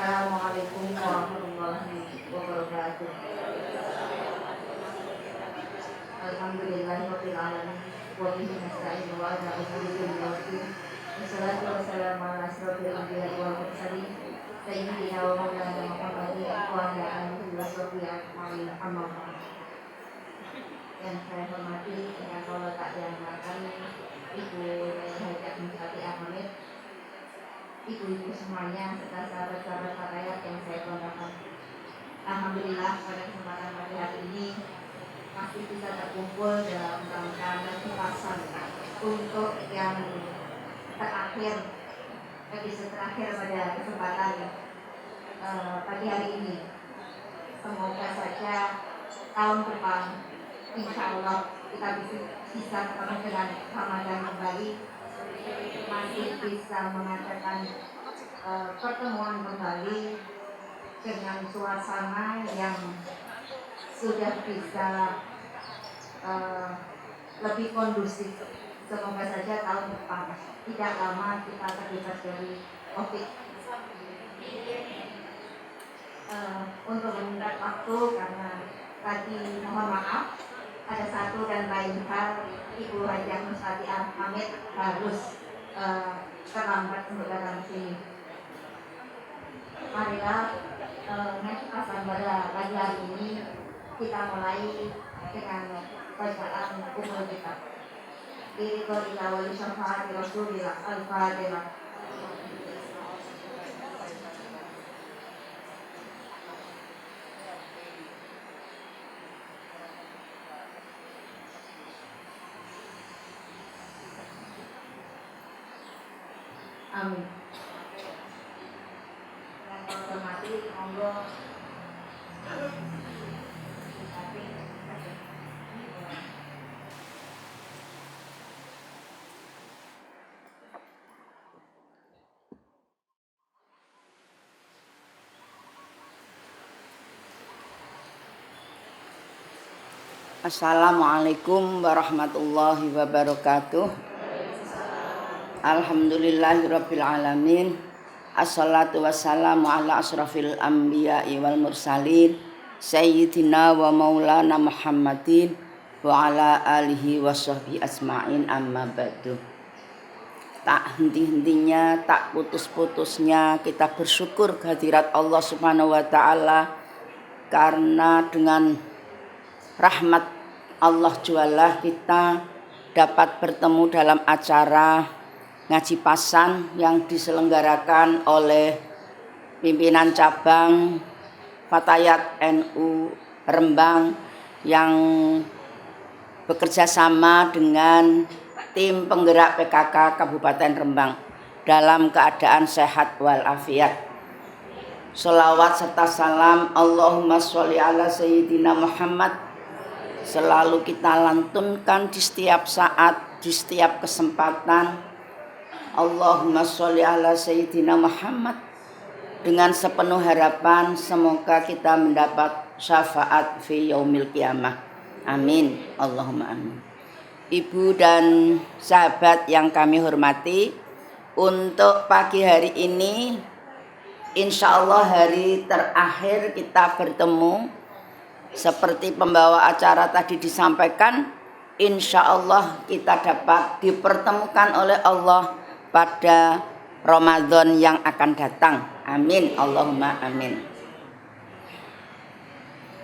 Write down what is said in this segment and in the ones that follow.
Assalamualaikum warahmatullahi wabarakatuh. Alhamdulillahirabbil alamin wa bihi nasta'inu wa ala umuri dunya waddin. Wassalatu wassalamu ala asyrofil anbiya'i wal mursalin sayyidina wa maulana Muhammadin wa ala alihi wa sahbihi ajma'in. Amma ba'd. Yang saya hormati dengan Allah tak dianggarkan Ibu Hajat Mustati Ahmed, ibu-ibu semuanya, serta sahabat-sahabat Fatayat yang saya banggakan. Alhamdulillah pada kesempatan pagi hari ini masih bisa terkumpul dalam rangka pembahasan untuk yang terakhir, episode terakhir pada kesempatan pagi hari ini. Semoga saja tahun depan insya Allah kita bisa ketemu dengan Ramadan kembali, masih bisa mengadakan pertemuan kembali dengan suasana yang sudah bisa lebih kondusif. Semoga saja tahun depan tidak lama kita terbebas dari COVID. Untuk meningkat waktu karena tadi mohon maaf ada satu dan lain hal Ibu Hajah Mustati Ahmed harus terlambat untuk datang sini. Marilah kesempatan pada pagi hari ini kita mulai dengan bacaan umul kitab. Ila wali syafaati Rasulillah al-Fatihah. Amin. Yang saya hormati, monggo. Assalamualaikum warahmatullahi wabarakatuh. Alhamdulillahirabbil alamin. Assalatu wassalamu ala asrafil anbiya'i wal mursalin sayyidina wa maulana Muhammadin wa ala alihi wa sahbihi asma'in, amma ba'du. Tak henti-hentinya, tak putus-putusnya kita bersyukur kehadirat Allah Subhanahu wa taala, karena dengan rahmat Allah jualah kita dapat bertemu dalam acara ngaji pasan yang diselenggarakan oleh pimpinan cabang Fatayat NU Rembang yang bekerja sama dengan tim penggerak PKK Kabupaten Rembang dalam keadaan sehat walafiat. Sholawat serta salam Allahumma sholli ala Sayyidina Muhammad selalu kita lantunkan di setiap saat, di setiap kesempatan. Allahumma sholli ala Sayyidina Muhammad, dengan sepenuh harapan semoga kita mendapat syafaat fi yaumil qiyamah. Amin. Allahumma amin. Ibu dan sahabat yang kami hormati, untuk pagi hari ini insya Allah hari terakhir kita bertemu. Seperti pembawa acara tadi disampaikan, insya Allah kita dapat dipertemukan oleh Allah pada Ramadan yang akan datang. Amin. Allahumma amin.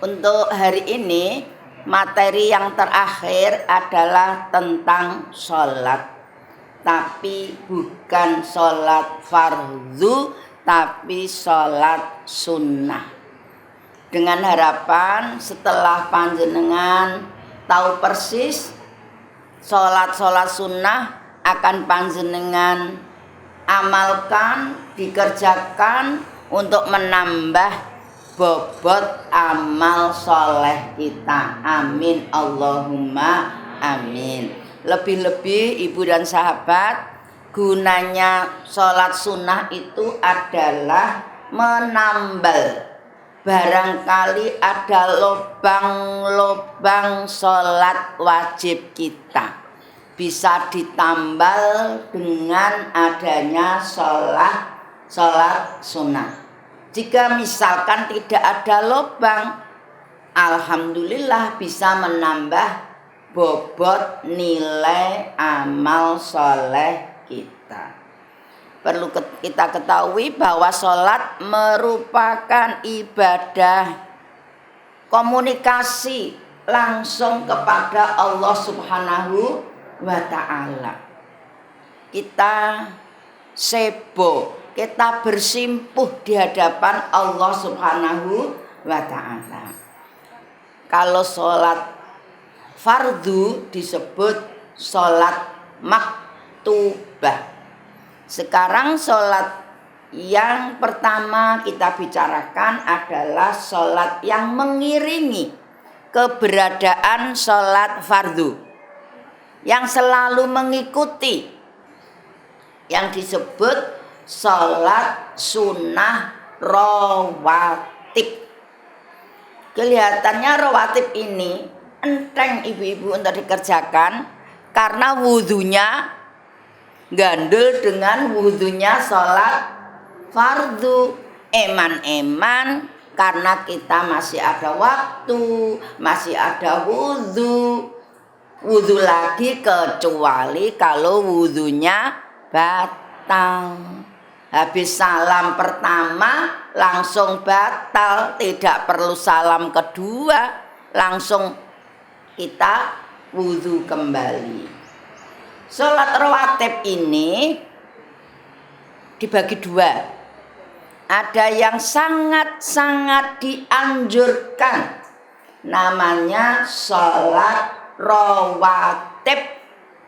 Untuk hari ini materi yang terakhir adalah tentang sholat, tapi bukan sholat fardu, tapi sholat sunnah. Dengan harapan setelah panjenengan tahu persis sholat sunnah akan panjenengan amalkan, dikerjakan untuk menambah bobot amal soleh kita. Amin. Allahumma amin. Lebih-lebih ibu dan sahabat, gunanya sholat sunnah itu adalah menambal. Barangkali ada lobang-lobang sholat wajib kita, bisa ditambal dengan adanya sholat sunnah. Jika misalkan tidak ada lubang, alhamdulillah bisa menambah bobot nilai amal soleh kita. Perlu kita ketahui bahwa sholat merupakan ibadah komunikasi langsung kepada Allah Subhanahu wa Ta'ala. Kita sebo, kita bersimpuh di hadapan Allah Subhanahu wa Ta'ala. Kalau sholat fardu disebut sholat maktubah. Sekarang sholat yang pertama kita bicarakan adalah sholat yang mengiringi keberadaan sholat fardu, yang selalu mengikuti, yang disebut sholat sunnah rawatib. Kelihatannya rawatib ini enteng ibu-ibu untuk dikerjakan karena wudhunya gandul dengan wudhunya sholat fardu. Eman-eman karena kita masih ada waktu, masih ada wudhu lagi, kecuali kalau wudhunya batal. Habis salam pertama langsung batal, tidak perlu salam kedua, langsung kita wudhu kembali. Sholat rawatib ini dibagi dua. Ada yang sangat-sangat dianjurkan, namanya sholat rawatib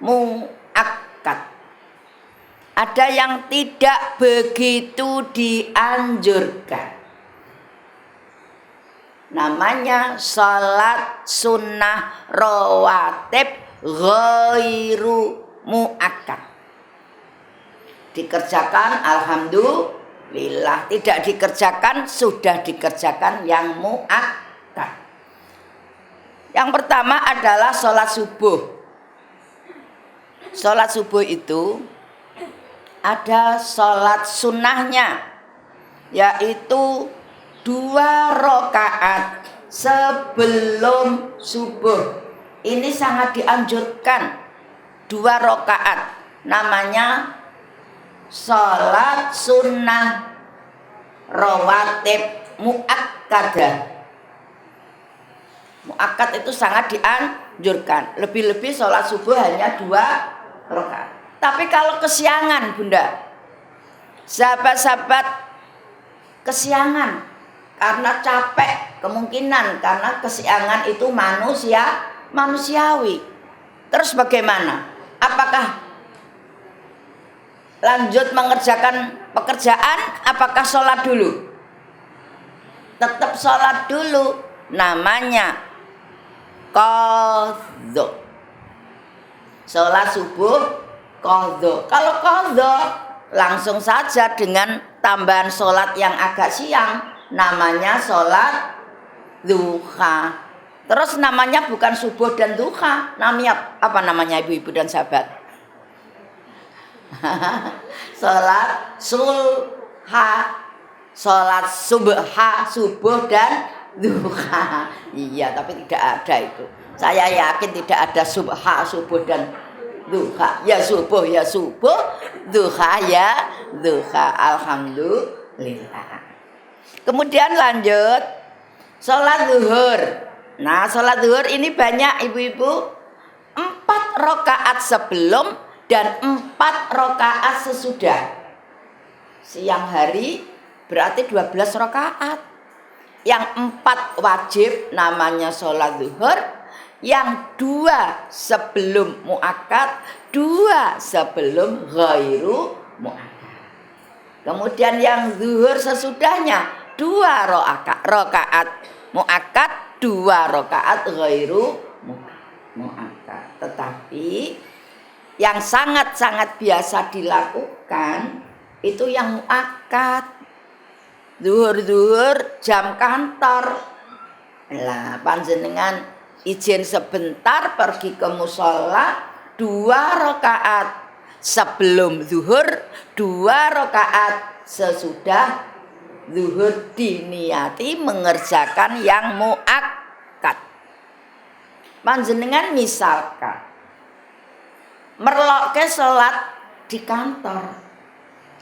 muakkad. Ada yang tidak begitu dianjurkan, namanya sholat sunnah rawatib ghairu muakkad. Dikerjakan alhamdulillah, tidak dikerjakan sudah dikerjakan yang muakkad. Yang pertama adalah sholat subuh. Sholat subuh itu ada sholat sunnahnya, yaitu 2 rakaat sebelum subuh. Ini sangat dianjurkan, 2 rakaat, namanya sholat sunnah rawatib muakkadah. Muakkad itu sangat dianjurkan. Lebih-lebih sholat subuh hanya 2 rakaat. Tapi kalau kesiangan bunda, sahabat-sahabat kesiangan karena capek, kemungkinan karena kesiangan itu manusiawi. Terus bagaimana? Apakah lanjut mengerjakan pekerjaan? Apakah sholat dulu? Tetap sholat dulu. Namanya qadha. Sholat subuh qadha. Kalau qadha langsung saja dengan tambahan sholat yang agak siang, namanya sholat duha. Terus namanya bukan subuh dan duha, namanya apa namanya ibu-ibu dan sahabat? Sholat sulha, sholat subha, subuh dan duha. Iya, tapi tidak ada itu. Saya yakin tidak ada subha, subuh dan duha. Ya subuh, duha ya duha. Alhamdulillah. Kemudian lanjut sholat zuhur. Nah, sholat zuhur ini banyak ibu-ibu, 4 rakaat sebelum dan 4 rakaat sesudah. Siang hari berarti 12 rakaat. Yang 4 wajib namanya sholat zuhur, yang 2 sebelum muakkad, 2 sebelum ghairu muakkad. Kemudian yang zuhur sesudahnya 2 rakaat muakkad, 2 rakaat ghairu muakkad. Tetapi yang sangat-sangat biasa dilakukan itu yang muakkad. Zuhur jam kantor. Lah panjenengan izin sebentar pergi ke musola, 2 rakaat sebelum zuhur, 2 rakaat sesudah zuhur diniati mengerjakan yang muakkad. Panjenengan misalkan merlokke salat di kantor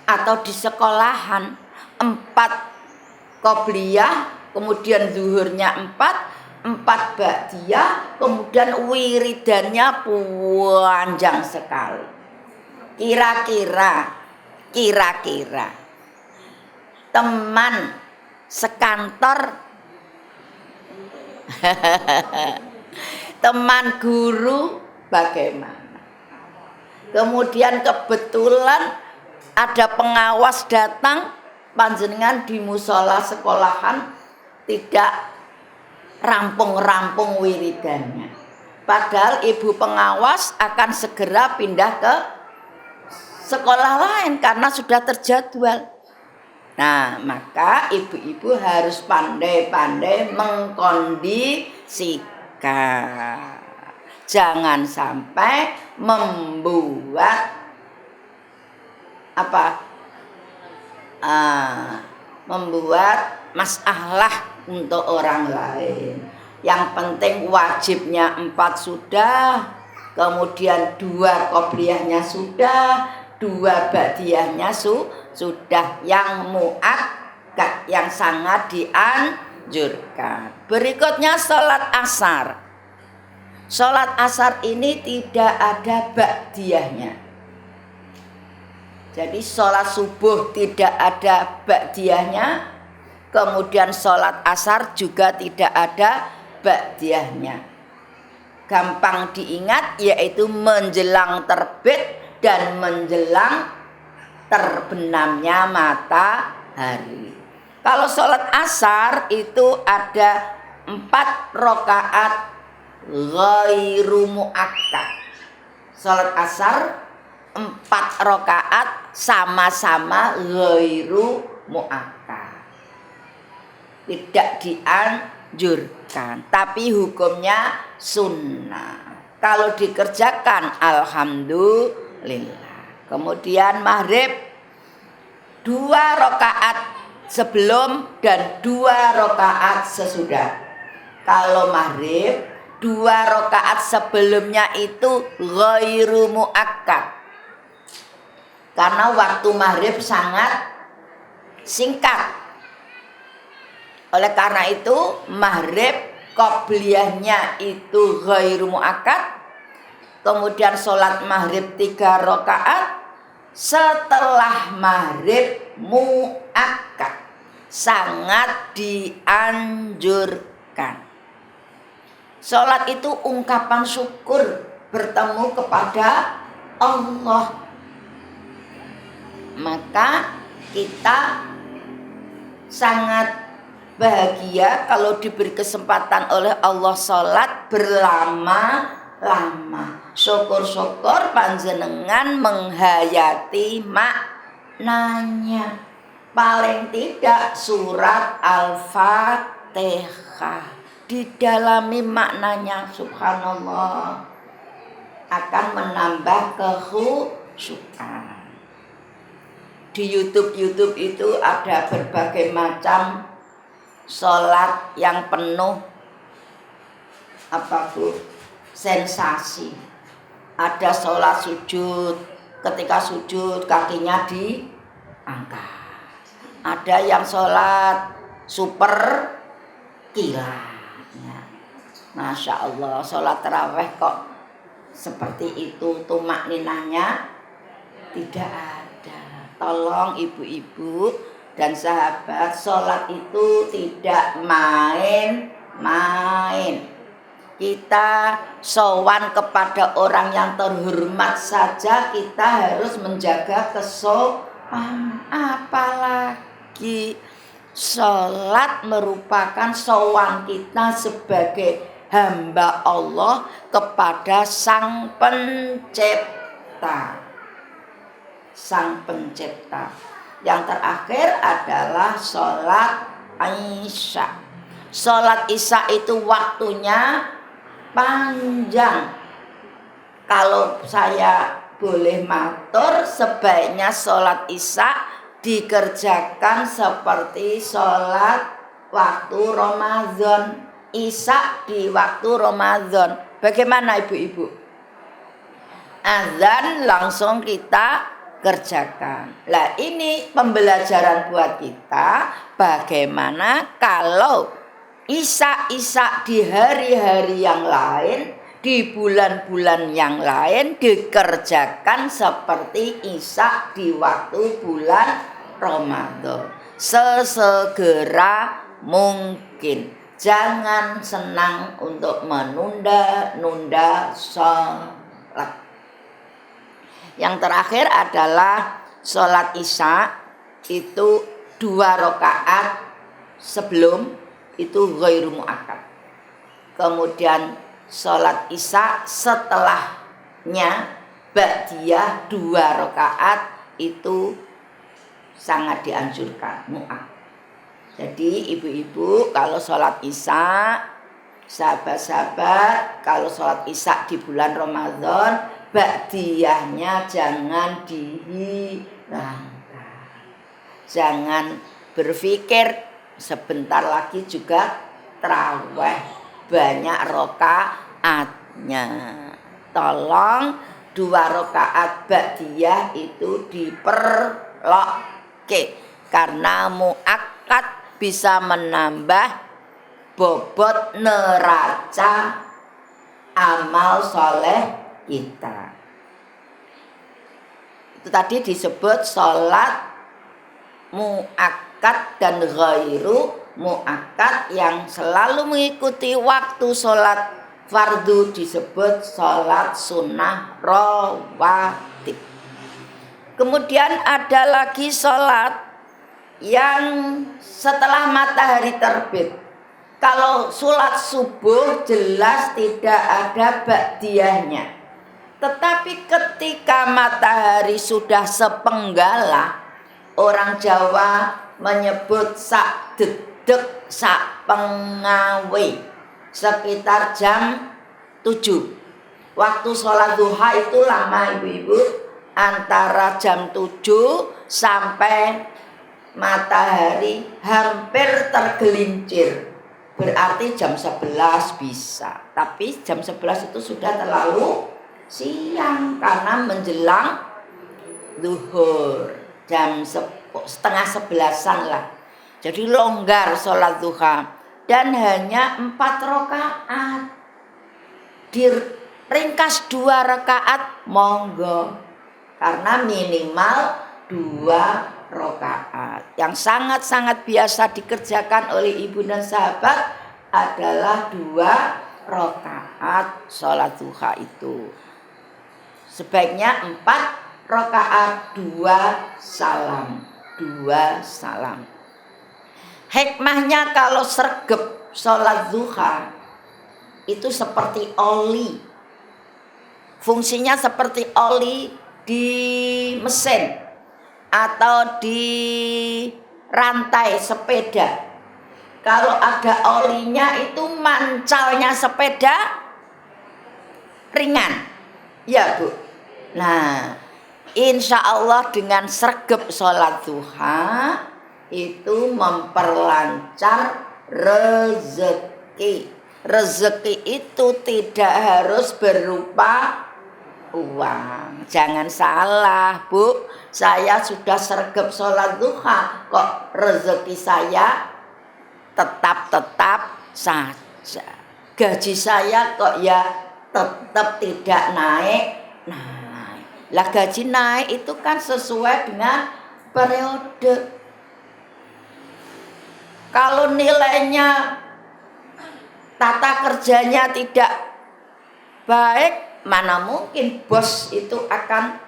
atau di sekolahan 4 qobliyah, kemudian zuhurnya 4 ba'diyah, kemudian wiridannya panjang sekali. Kira-kira teman sekantor teman guru bagaimana? Kemudian kebetulan ada pengawas datang, panjenengan di musola sekolahan tidak rampung-rampung wiridannya. Padahal ibu pengawas akan segera pindah ke sekolah lain karena sudah terjadwal. Nah, maka ibu-ibu harus pandai-pandai mengkondisikan. Jangan sampai membuat membuat masalah untuk orang lain. Yang penting wajibnya 4 sudah, kemudian 2 qobliyahnya sudah, 2 ba'diyahnya sudah, yang muakkad yang sangat dianjurkan. Berikutnya sholat asar. Sholat asar ini tidak ada ba'diyahnya. Jadi sholat subuh tidak ada ba'diyahnya, kemudian sholat asar juga tidak ada ba'diyahnya. Gampang diingat, yaitu menjelang terbit dan menjelang terbenamnya matahari. Kalau sholat asar itu ada 4 rakaat ghairu muakkad. Sholat asar 4 rakaat sama-sama ghairu muakkad. Tidak dianjurkan, tapi hukumnya sunnah. Kalau dikerjakan alhamdulillah. Kemudian maghrib 2 rakaat sebelum dan 2 rakaat sesudah. Kalau maghrib 2 rakaat sebelumnya itu ghairu muakkad, karena waktu maghrib sangat singkat. Oleh karena itu maghrib qobliyahnya itu ghairu muakkad, kemudian sholat maghrib 3 rakaat, setelah maghrib muakkad, sangat dianjurkan. Sholat itu ungkapan syukur bertemu kepada Allah. Maka kita sangat bahagia kalau diberi kesempatan oleh Allah sholat berlama-lama. Syukur-syukur panjenengan menghayati maknanya. Paling tidak surat Al-Fatihah, didalami maknanya, subhanallah, akan menambah kekhusyukan. Di YouTube itu ada berbagai macam sholat yang penuh sensasi. Ada sholat sujud, ketika sujud kakinya diangkat. Ada yang sholat super kilat. Masya Allah, sholat taraweh kok seperti itu, tumak ninahnya tidak ada. Tolong ibu-ibu dan sahabat, sholat itu tidak main-main. Kita sowan kepada orang yang terhormat saja kita harus menjaga kesopanan, apalagi sholat merupakan sowan kita sebagai hamba Allah kepada Sang Pencipta. Sang Pencipta. Yang terakhir adalah sholat Isya. Sholat Isya itu waktunya panjang. Kalau saya boleh matur, sebaiknya sholat Isya dikerjakan seperti sholat waktu Ramadan, Isya di waktu Ramadan. Bagaimana ibu-ibu? Azan langsung kita kerjakan. Lah ini pembelajaran buat kita bagaimana kalau Isya di hari-hari yang lain, di bulan-bulan yang lain dikerjakan seperti Isya di waktu bulan Ramadan. Sesegera mungkin. Jangan senang untuk menunda-nunda sholat. Yang terakhir adalah sholat Isya itu 2 rakaat sebelum itu ghairu muakkad. Kemudian sholat Isya setelahnya ba'diyah 2 rakaat itu sangat dianjurkan muakkad. Jadi ibu-ibu kalau sholat Isya, sahabat-sahabat kalau sholat Isya di bulan Ramadan, ba'diyahnya jangan dihilangkan. Jangan berpikir sebentar lagi juga tarawih banyak rakaatnya. Tolong 2 rakaat ba'diyah itu diperloke karena muakkad bisa menambah bobot neraca amal soleh kita. Itu tadi disebut sholat muakkad dan ghairu muakkad yang selalu mengikuti waktu sholat fardu disebut sholat sunnah rawatib. Kemudian ada lagi sholat yang setelah matahari terbit. Kalau sholat subuh jelas tidak ada ba'diyahnya. Tetapi ketika matahari sudah sepenggalah, orang Jawa menyebut sak dedek sak pengawe, sekitar jam 7. Waktu sholat duha itu lama ibu-ibu, antara jam 7 sampai matahari hampir tergelincir. Berarti jam 11 bisa. Tapi jam 11 itu sudah terlalu siang karena menjelang zuhur jam setengah 11-an lah. Jadi longgar sholat duha dan hanya 4 rakaat. Diringkas 2 rakaat monggo karena minimal 2 rakaat. Yang sangat-sangat biasa dikerjakan oleh ibu dan sahabat adalah 2 rakaat sholat duha itu. Sebaiknya 4 rakaat 2 salam. 2 salam. Hikmahnya kalau sregep sholat duha itu seperti oli. Fungsinya seperti oli di mesin atau di rantai sepeda. Kalau ada olinya itu mancalnya sepeda ringan. Ya Bu. Nah, insya Allah dengan sregep sholat duha itu memperlancar rezeki. Rezeki itu tidak harus berupa uang. Jangan salah Bu, saya sudah sregep sholat duha, kok rezeki saya tetap saja. Gaji saya kok ya tetap tidak naik. Lah gaji naik itu kan sesuai dengan periode. Kalau nilainya tata kerjanya tidak baik, mana mungkin bos itu akan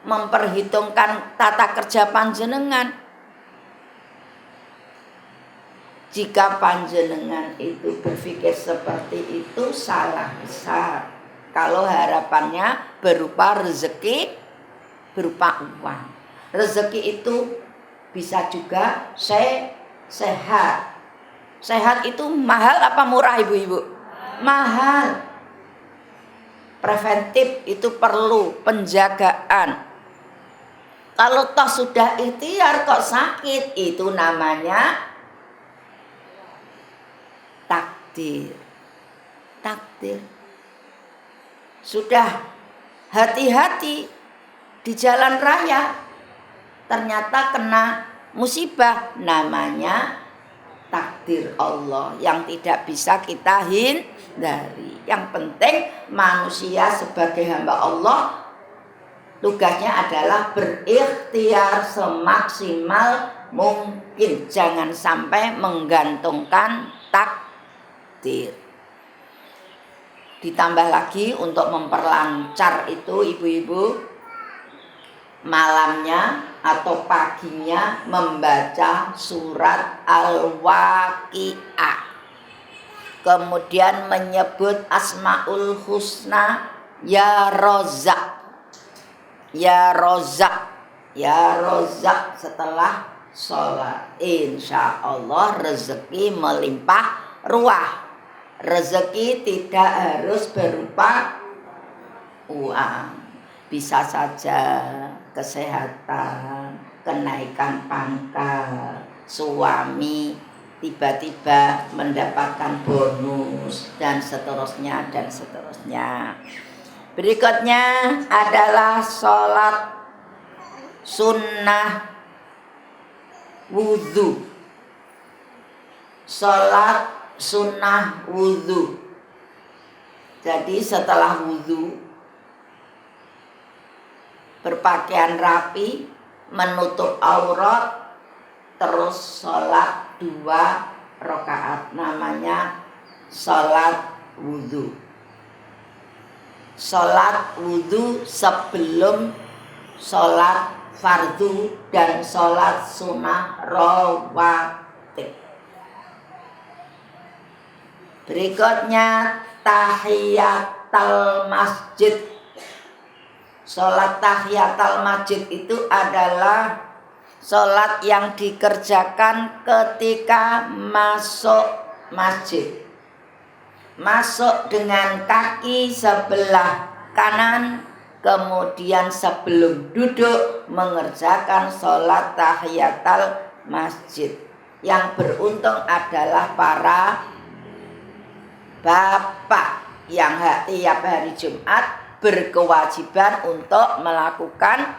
memperhitungkan tata kerja panjenengan. Jika panjenengan itu berpikir seperti itu salah besar. Kalau harapannya berupa rezeki, berupa uang. Rezeki itu bisa juga sehat. Sehat itu mahal apa murah ibu-ibu? Mahal. Preventif itu perlu penjagaan. Kalau toh sudah ikhtiar kok sakit, itu namanya takdir. Takdir. Sudah hati-hati di jalan raya, ternyata kena musibah, namanya takdir Allah yang tidak bisa kita hindari. Yang penting manusia sebagai hamba Allah tugasnya adalah berikhtiar semaksimal mungkin, jangan sampai menggantungkan takdir. Ditambah lagi untuk memperlancar itu ibu-ibu, malamnya atau paginya membaca surat Al-Waqiah, kemudian menyebut Asmaul Husna, Ya Rozak, Ya Rozak, Ya Rozak setelah sholat. Insya Allah rezeki melimpah ruah. Rezeki tidak harus berupa uang, bisa saja kesehatan, kenaikan pangkat, suami tiba-tiba mendapatkan bonus, dan seterusnya dan seterusnya. Berikutnya adalah sholat sunnah wudhu. Sholat sunnah wudhu. Jadi setelah wudhu, berpakaian rapi, menutup aurat, terus sholat 2 rakaat, namanya sholat wudhu. Sholat wudhu sebelum sholat fardu dan sholat sunnah rawatib. Berikutnya tahiyatul masjid. Sholat tahiyatul masjid itu adalah sholat yang dikerjakan ketika masuk masjid. Masuk dengan kaki sebelah kanan, kemudian sebelum duduk mengerjakan sholat tahiyatul masjid. Yang beruntung adalah para bapak yang tiap hari Jumat berkewajiban untuk melakukan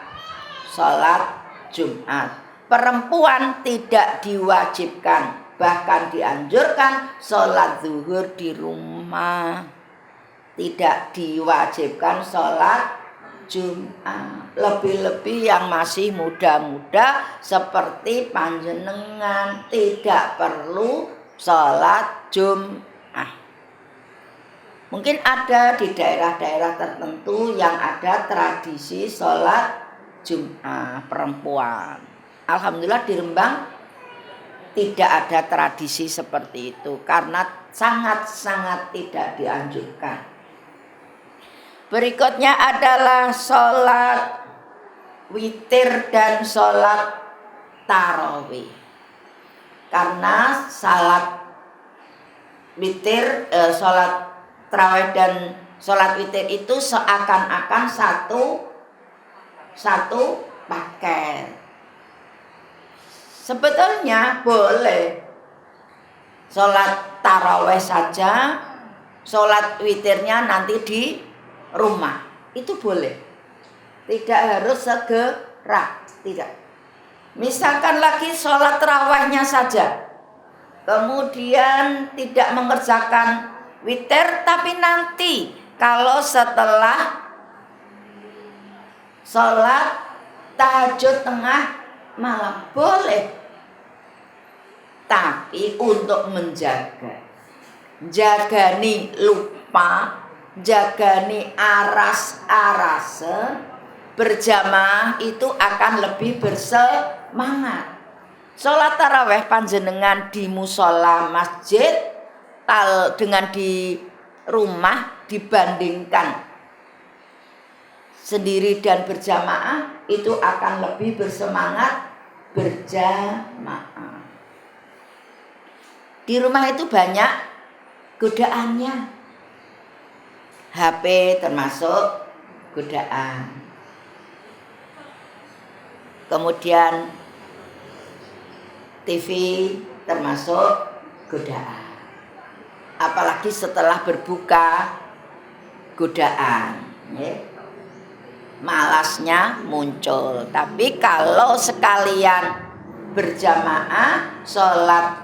sholat Jumat. Perempuan tidak diwajibkan, bahkan dianjurkan sholat zuhur di rumah. Tidak diwajibkan sholat Jumat. Lebih-lebih yang masih muda-muda seperti panjenengan tidak perlu sholat Jumat. Mungkin ada di daerah-daerah tertentu yang ada tradisi sholat Jumat perempuan. Alhamdulillah di Rembang tidak ada tradisi seperti itu karena sangat-sangat tidak dianjurkan. Berikutnya adalah sholat witir dan sholat tarawih. Karena sholat witir, sholat tarawih dan sholat witir itu seakan-akan satu paket. Sebetulnya boleh sholat tarawih saja, sholat witirnya nanti di rumah, itu boleh. Tidak harus segera, tidak. Misalkan lagi sholat tarawihnya saja, kemudian tidak mengerjakan witir, tapi nanti kalau setelah sholat tahajud tengah malam boleh. Tapi untuk jagani lupa, jagani aras-arasen, berjamaah itu akan lebih bersemangat. Sholat tarawih panjenengan di musola masjid dengan di rumah dibandingkan sendiri dan berjamaah itu akan lebih bersemangat berjamaah. Di rumah itu banyak godaannya. HP termasuk godaan. kemudian TV termasuk godaan. Apalagi setelah berbuka, godaan, ya. Malasnya muncul. Tapi kalau sekalian berjamaah, sholat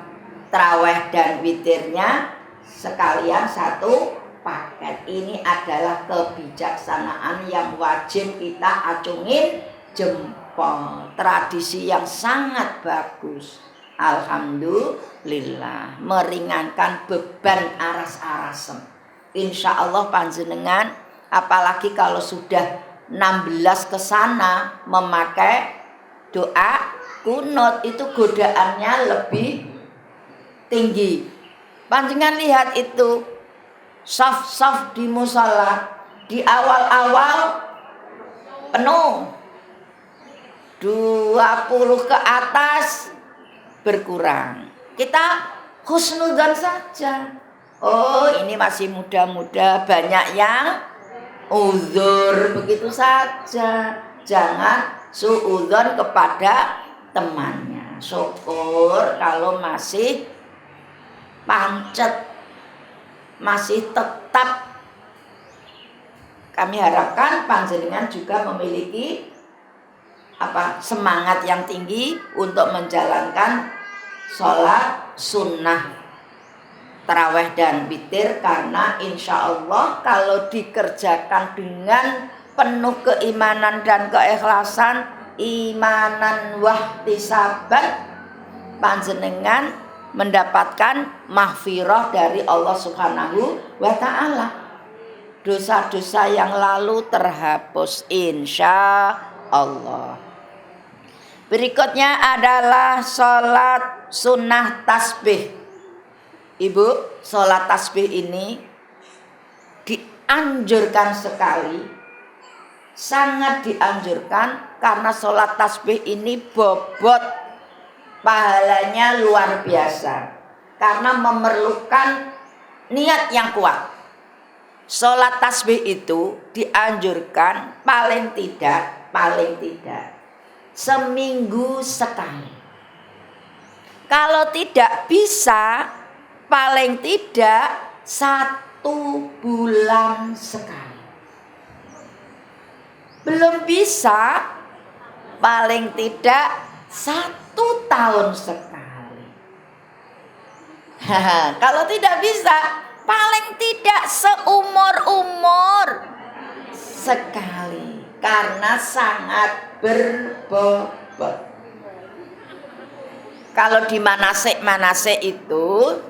tarawih dan witirnya sekalian satu paket. Ini adalah kebijaksanaan yang wajib kita acungin jempol. Tradisi yang sangat bagus. Alhamdulillah, meringankan beban aras-arasem. Insya Allah panjenengan, apalagi kalau sudah 16 ke sana memakai doa kunut, itu godaannya lebih tinggi. Panjenengan lihat itu saf-saf di musala di awal-awal penuh, 20 ke atas berkurang. Kita husnudzon saja. Oh, ini masih muda-muda, banyak yang uzur, begitu saja. Jangan suudzon kepada temannya. Syukur kalau masih pancet, masih tetap. Kami harapkan panjenengan juga memiliki semangat yang tinggi untuk menjalankan sholat sunnah tarawih dan witir, karena insya Allah kalau dikerjakan dengan penuh keimanan dan keikhlasan, imanan wahtisaban, panjenengan mendapatkan mahfirah dari Allah Subhanahu wa ta'ala. Dosa-dosa yang lalu terhapus insya Allah. Berikutnya adalah sholat sunnah tasbih. Ibu, sholat tasbih ini dianjurkan sekali, sangat dianjurkan, karena sholat tasbih ini bobot pahalanya luar biasa, karena memerlukan niat yang kuat. Sholat tasbih itu dianjurkan paling tidak seminggu sekali. Kalau tidak bisa, paling tidak 1 bulan sekali. Belum bisa, paling tidak 1 tahun sekali. Kalau tidak bisa, paling tidak seumur-umur sekali, karena sangat berbobot. Kalau di manasik itu,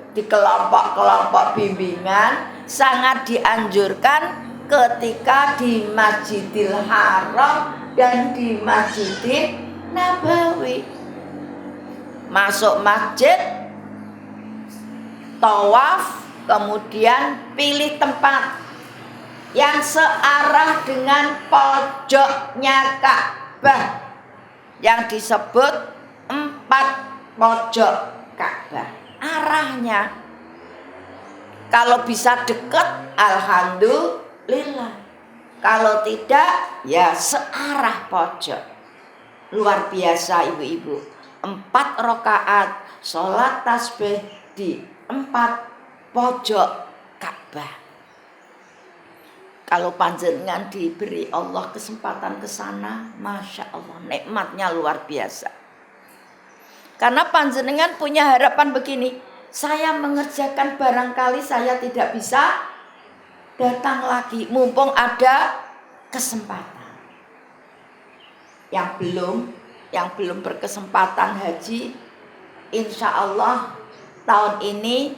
di kelompok-kelompok bimbingan, sangat dianjurkan ketika di Masjidil Haram dan di Masjidil Nabawi. Masuk masjid, tawaf, kemudian pilih tempat yang searah dengan pojoknya Ka'bah, yang disebut 4 pojok Ka'bah. Arahnya, kalau bisa dekat, alhamdulillah. Kalau tidak, ya searah pojok. Luar biasa ibu-ibu. 4 rakaat sholat tasbih di 4 pojok Ka'bah. Kalau panjenengan diberi Allah kesempatan ke sana, masya Allah, nikmatnya luar biasa. Karena panjenengan punya harapan begini, saya mengerjakan, barangkali saya tidak bisa datang lagi, mumpung ada kesempatan. Yang belum berkesempatan haji, insya Allah tahun ini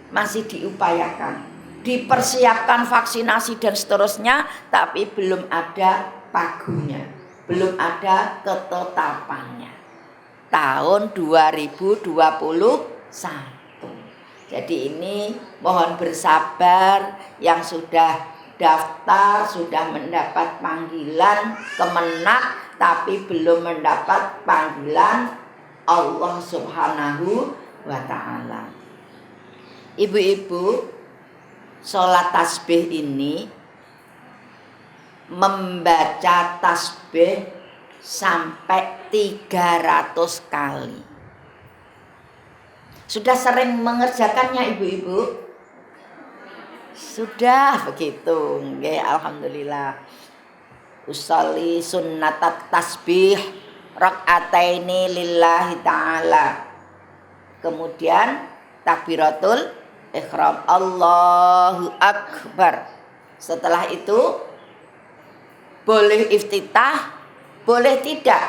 masih diupayakan, dipersiapkan vaksinasi dan seterusnya, tapi belum ada pagunya, belum ada ketetapannya. Tahun 2021. Jadi ini mohon bersabar, yang sudah daftar, sudah mendapat panggilan Kemenak, tapi belum mendapat panggilan Allah Subhanahu wa ta'ala. Ibu-ibu, sholat tasbih ini membaca tasbih sampai 300 kali. Sudah sering mengerjakannya ibu-ibu? Sudah begitu. Nggih, alhamdulillah. Usolli sunnatat tasbih rakaataini lillahi ta'ala. Kemudian takbiratul ihram, Allahu akbar. Setelah itu boleh iftitah, boleh tidak,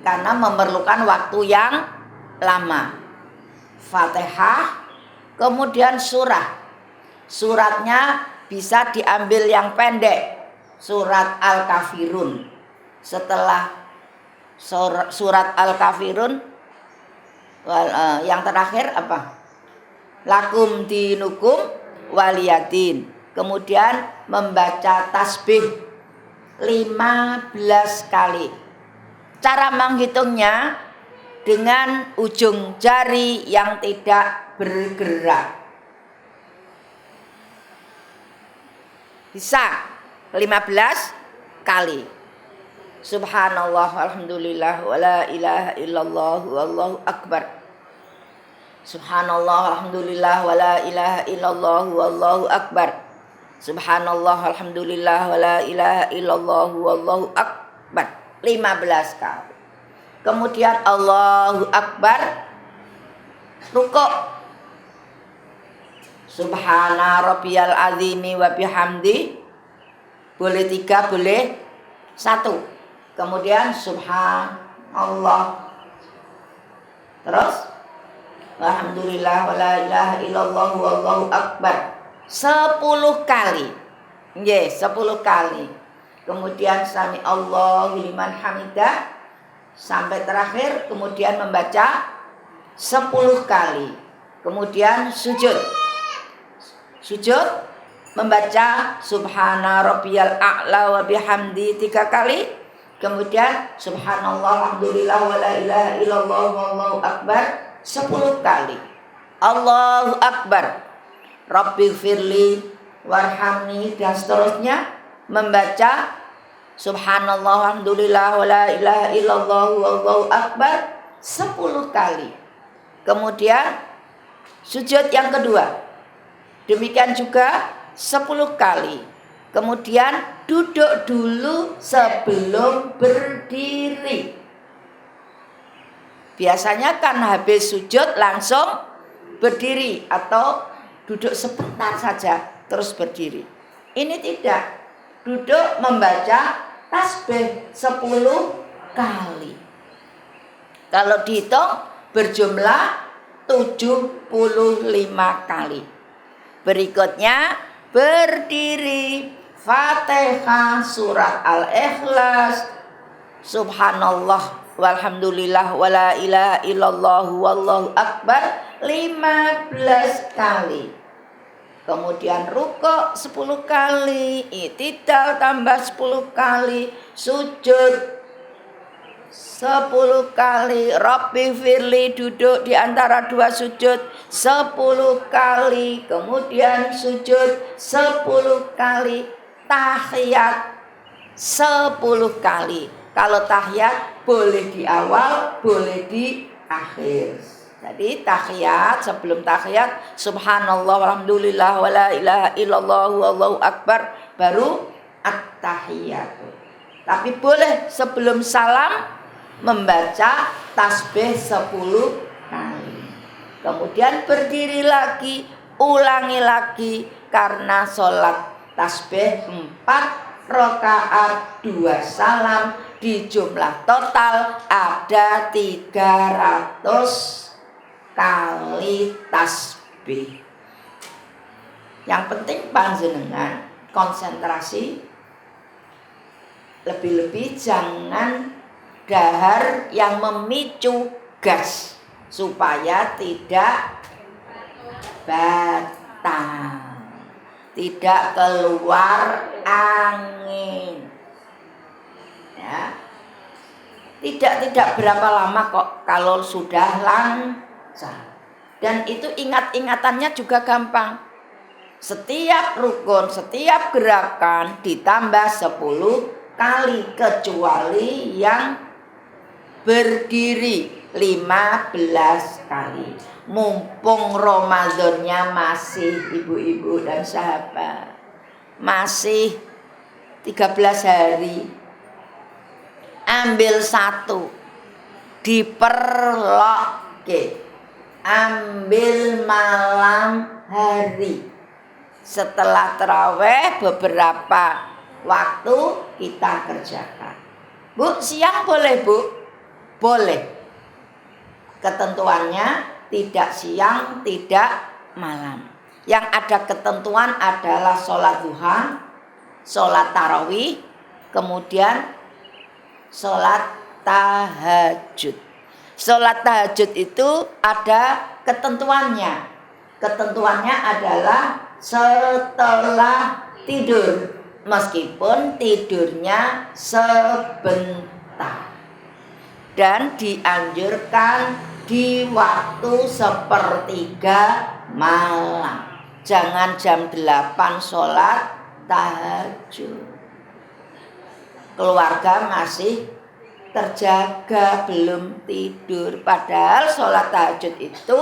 karena memerlukan waktu yang lama. Fatihah, kemudian suratnya bisa diambil yang pendek, surat Al-Kafirun. Setelah surat Al-Kafirun, yang terakhir apa? Lakum dinukum waliyadin. Kemudian membaca tasbih 15 kali. Cara menghitungnya dengan ujung jari yang tidak bergerak. Bisa 15 kali. Subhanallah, alhamdulillah, wala ilaha illallah, wallahu akbar. Subhanallah, alhamdulillah, wala ilaha illallah, wallahu akbar. Subhanallah, alhamdulillah, wala ilaha illallah, wallahu akbar. 15 kali. Kemudian Allahu akbar, rukuk. Subhana rabbiyal azimi wa bihamdi. Boleh 3, boleh 1. Kemudian subhanallah. Terus alhamdulillah wala ilaha illallah wallahu akbar 10 kali. Nggih, 10 kali. Kemudian sami Allahu liman hamidah sampai terakhir, kemudian membaca 10 kali. Kemudian sujud membaca subhana rabbiyal a'la wa bihamdi 3 kali. Kemudian subhanallah alhamdulillah wala ilaha illallah wallahu akbar 10 kali. Allahu akbar, rabbighfirli warhamni, dan seterusnya membaca subhanallah alhamdulillah wala ilaha illallah wallahu akbar 10 kali. Kemudian sujud yang kedua demikian juga 10 kali. Kemudian duduk dulu sebelum berdiri. Biasanya kan habis sujud langsung berdiri atau duduk sebentar saja terus berdiri. Ini tidak. Duduk membaca tasbih 10 kali. Kalau dihitung berjumlah 75 kali. Berikutnya berdiri, Fatihah, surat Al-Ikhlas, subhanallah walhamdulillah wala ilaha illallah wallahu akbar 15 kali. Kemudian rukuk 10 kali, i'tidal tambah 10 kali, sujud 10 kali, Rabbi firli duduk di antara 2 sujud 10 kali, kemudian sujud 10 kali, tahiyat 10 kali. Kalau tahiyat boleh di awal, boleh di akhir. Jadi tahiyat, sebelum tahiyat subhanallah walhamdulillah wala ilaha illallah wallahu akbar, baru at-tahiyat. Tapi boleh sebelum salam membaca tasbih 10 kali. Kemudian berdiri lagi, ulangi lagi, karena sholat tasbih 4 rakaat 2 salam, di jumlah total ada 300 kali tasbih. Yang penting panjenengan konsentrasi, lebih-lebih jangan dahar yang memicu gas supaya tidak batal, tidak keluar angin. Ya. Tidak berapa lama kok kalau sudah lancar. Dan itu ingat-ingatannya juga gampang. Setiap rukun, setiap gerakan ditambah 10 kali kecuali yang berdiri 15 kali. Mumpung Ramadannya masih ibu-ibu dan sahabat, masih 13 hari, ambil satu, diperlokke, ambil malam hari. Setelah terawih beberapa waktu kita kerjakan. Bu, siang boleh bu? Boleh. Ketentuannya tidak siang, tidak malam. Yang ada ketentuan adalah sholat duha, sholat tarawih, kemudian sholat tahajud. Sholat tahajud itu ada ketentuannya. Ketentuannya adalah setelah tidur, meskipun tidurnya sebentar, dan dianjurkan di waktu 1/3 malam. Jangan jam 8 sholat tahajud. Keluarga masih terjaga, belum tidur. Padahal sholat tahajud itu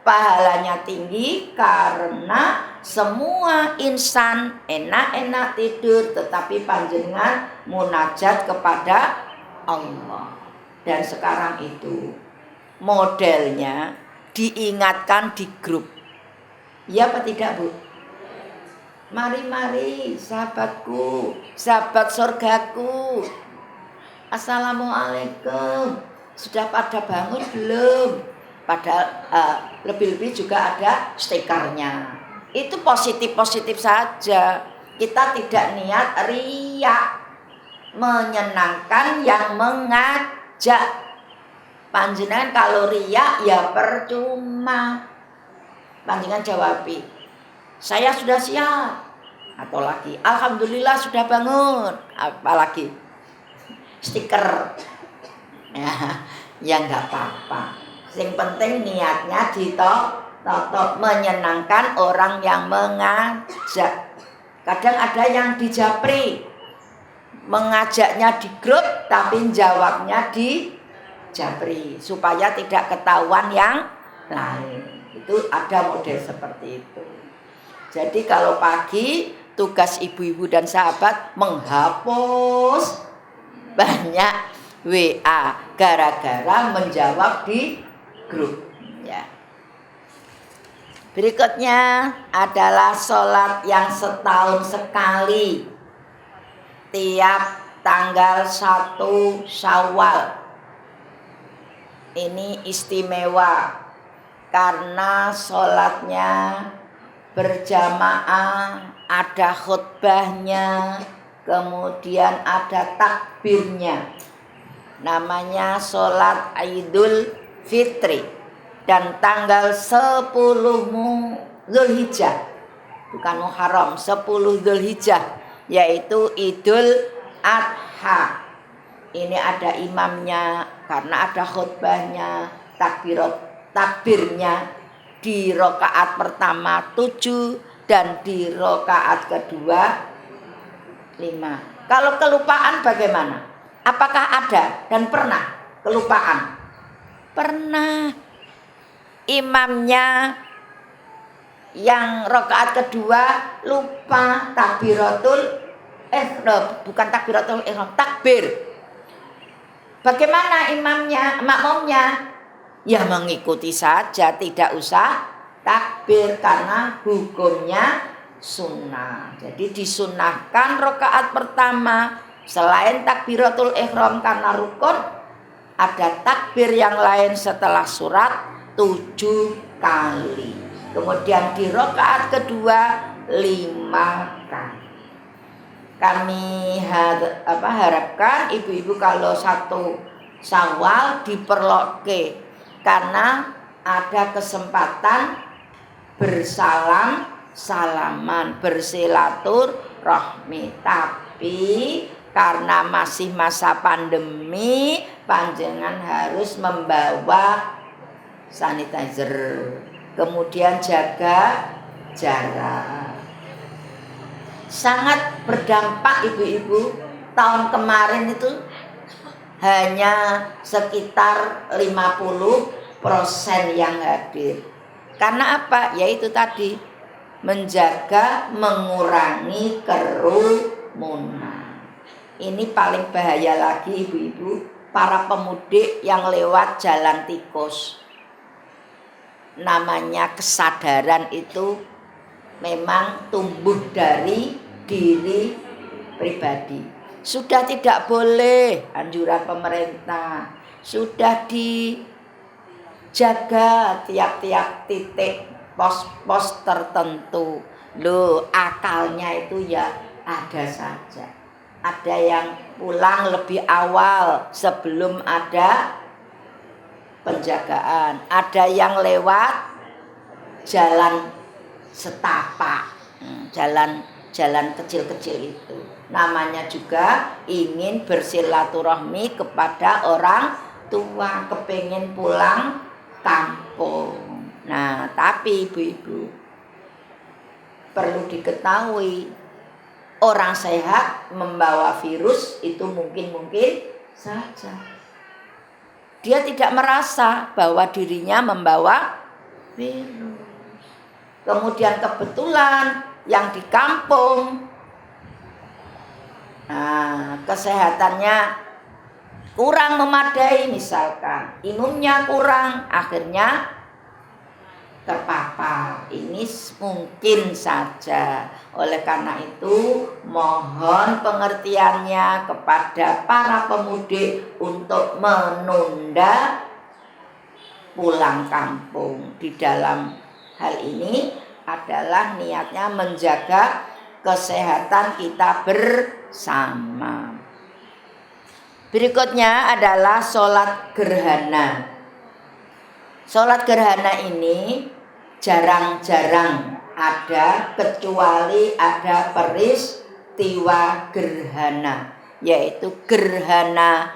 pahalanya tinggi karena semua insan enak-enak tidur, tetapi panjenengan munajat kepada Allah. Dan sekarang itu modelnya diingatkan di grup. Ya apa tidak bu? Mari sahabatku, sahabat surgaku, assalamualaikum. Sudah pada bangun belum? Padahal lebih-lebih juga ada stikernya. Itu positif-positif saja. Kita tidak niat riak, menyenangkan yang mengajak. Panjenengan kalau riak ya percuma. Panjenengan jawabi, saya sudah siap. Atau lagi, alhamdulillah sudah bangun. Apalagi stiker. Ya enggak apa-apa. Yang penting niatnya ditotok, menyenangkan orang yang mengajak. Kadang ada yang dijapri, mengajaknya di grup tapi jawabnya di japri supaya tidak ketahuan yang lain. Itu ada model seperti itu. Jadi kalau pagi tugas ibu-ibu dan sahabat menghapus banyak WA gara-gara menjawab di grup ya. Berikutnya adalah sholat yang setahun sekali, tiap tanggal 1 Syawal. Ini istimewa karena sholatnya berjamaah, ada khutbahnya, kemudian ada takbirnya. Namanya sholat Idul Fitri, dan tanggal 10 Zulhijjah, bukan Muharram, 10 Zulhijjah, yaitu Idul Adha. Ini ada imamnya karena ada khutbahnya, takbirnya di rakaat pertama 7 dan di rakaat kedua 5. Kalau kelupaan bagaimana? Apakah ada dan pernah kelupaan? Pernah. Imamnya yang rakaat kedua lupa bukan takbiratul ihram, takbir. Bagaimana imamnya, makmumnya? Ya mengikuti saja, tidak usah takbir karena hukumnya sunnah. Jadi disunnahkan rakaat pertama selain takbiratul ihram karena rukun, ada takbir yang lain setelah surat 7 kali. Kemudian di rakaat kedua 5 kali. Kami harapkan ibu-ibu kalau 1 Syawal diperlokke karena ada kesempatan salaman, bersilaturahmi. Tapi karena masih masa pandemi, panjenengan harus membawa sanitizer, kemudian jaga jarak. Sangat berdampak ibu-ibu tahun kemarin itu hanya sekitar 50% yang hadir. Karena apa? Yaitu tadi menjaga mengurangi kerumunan. Ini paling bahaya lagi ibu-ibu, para pemudik yang lewat jalan tikus. Namanya kesadaran itu memang tumbuh dari diri pribadi. Sudah tidak boleh anjuran pemerintah, sudah dijaga tiap-tiap titik pos-pos tertentu. Loh, akalnya itu ya ada saja. Ada yang pulang lebih awal sebelum ada penjagaan, ada yang lewat jalan setapak, jalan kecil-kecil itu. Namanya juga ingin bersilaturahmi kepada orang tua, kepingin pulang kampung. Nah, tapi ibu-ibu perlu diketahui, orang sehat membawa virus itu mungkin saja. Dia tidak merasa bahwa dirinya membawa virus. Kemudian kebetulan yang di kampung, kesehatannya kurang memadai, misalkan imunnya kurang, akhirnya terpapar. Ini mungkin saja. Oleh karena itu, mohon pengertiannya kepada para pemudik untuk menunda pulang kampung. Di dalam hal ini adalah niatnya menjaga kesehatan kita bersama. Berikutnya adalah sholat gerhana. Sholat gerhana ini jarang-jarang ada, kecuali ada peristiwa gerhana, yaitu gerhana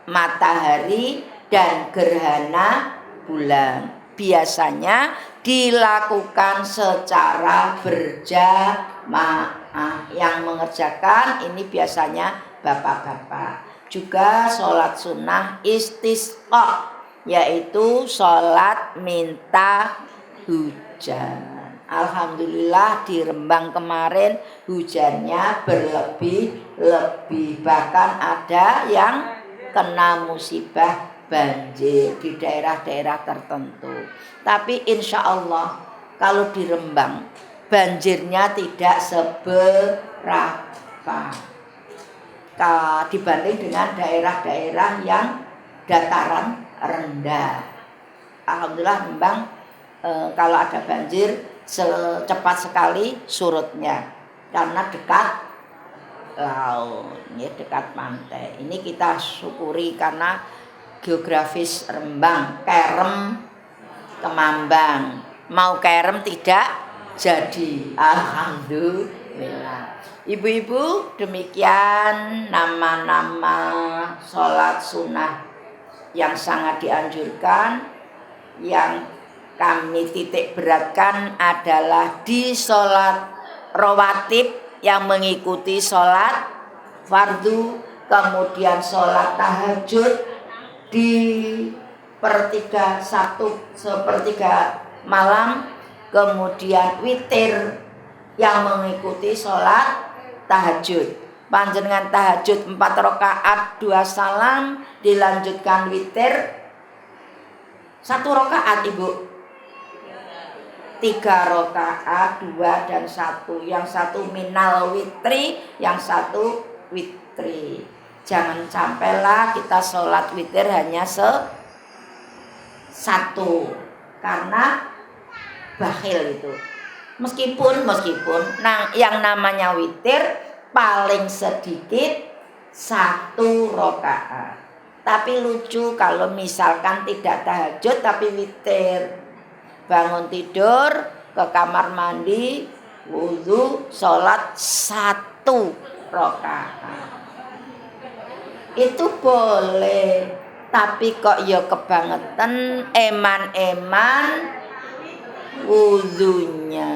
matahari dan gerhana bulan. Biasanya dilakukan secara berjamaah. Yang mengerjakan ini biasanya bapak-bapak. Juga sholat sunnah istisqa, yaitu sholat minta hujan. Alhamdulillah di Rembang kemarin hujannya berlebih-lebih, bahkan ada yang kena musibah banjir di daerah-daerah tertentu. Tapi insya Allah kalau di Rembang banjirnya tidak seberapa dibanding dengan daerah-daerah yang dataran rendah. Alhamdulillah Rembang kalau ada banjir cepat sekali surutnya karena dekat laut, ya, dekat pantai. Ini kita syukuri karena geografis Rembang, Kerem, Kemambang. Mau Kerem tidak jadi. Alhamdulillah. Ibu-ibu, demikian nama-nama sholat sunnah yang sangat dianjurkan. Yang kami titik beratkan adalah di sholat rawatib yang mengikuti sholat fardu, kemudian sholat tahajud di sepertiga malam, kemudian witir yang mengikuti sholat tahajud. Panjenengan tahajud 4 rakaat 2 salam, dilanjutkan witir 1 rakaat ibu, 3 rakaat 2 dan 1. Yang 1 minal witri, yang 1 witri. Jangan sampailah kita sholat witir hanya 1, karena bakhil itu. Meskipun yang namanya witir paling sedikit 1 rakaat. Tapi lucu kalau misalkan tidak tahajud tapi witir. Bangun tidur, ke kamar mandi, wudu, sholat 1 rakaat. Itu boleh. Tapi kok ya kebangetan eman-eman wudunya.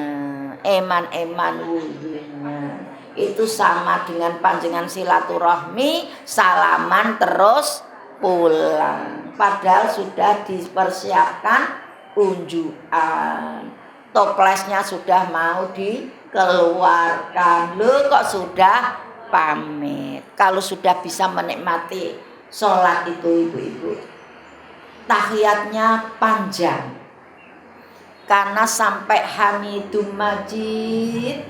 itu sama dengan panjenengan silaturahmi, salaman terus pulang. Padahal sudah dipersiapkan unjukan. Toplesnya sudah mau dikeluarkan. Loh kok sudah pamit. Kalau sudah bisa menikmati sholat itu ibu-ibu, tahiyatnya panjang. Karena sampai Hamidum Majid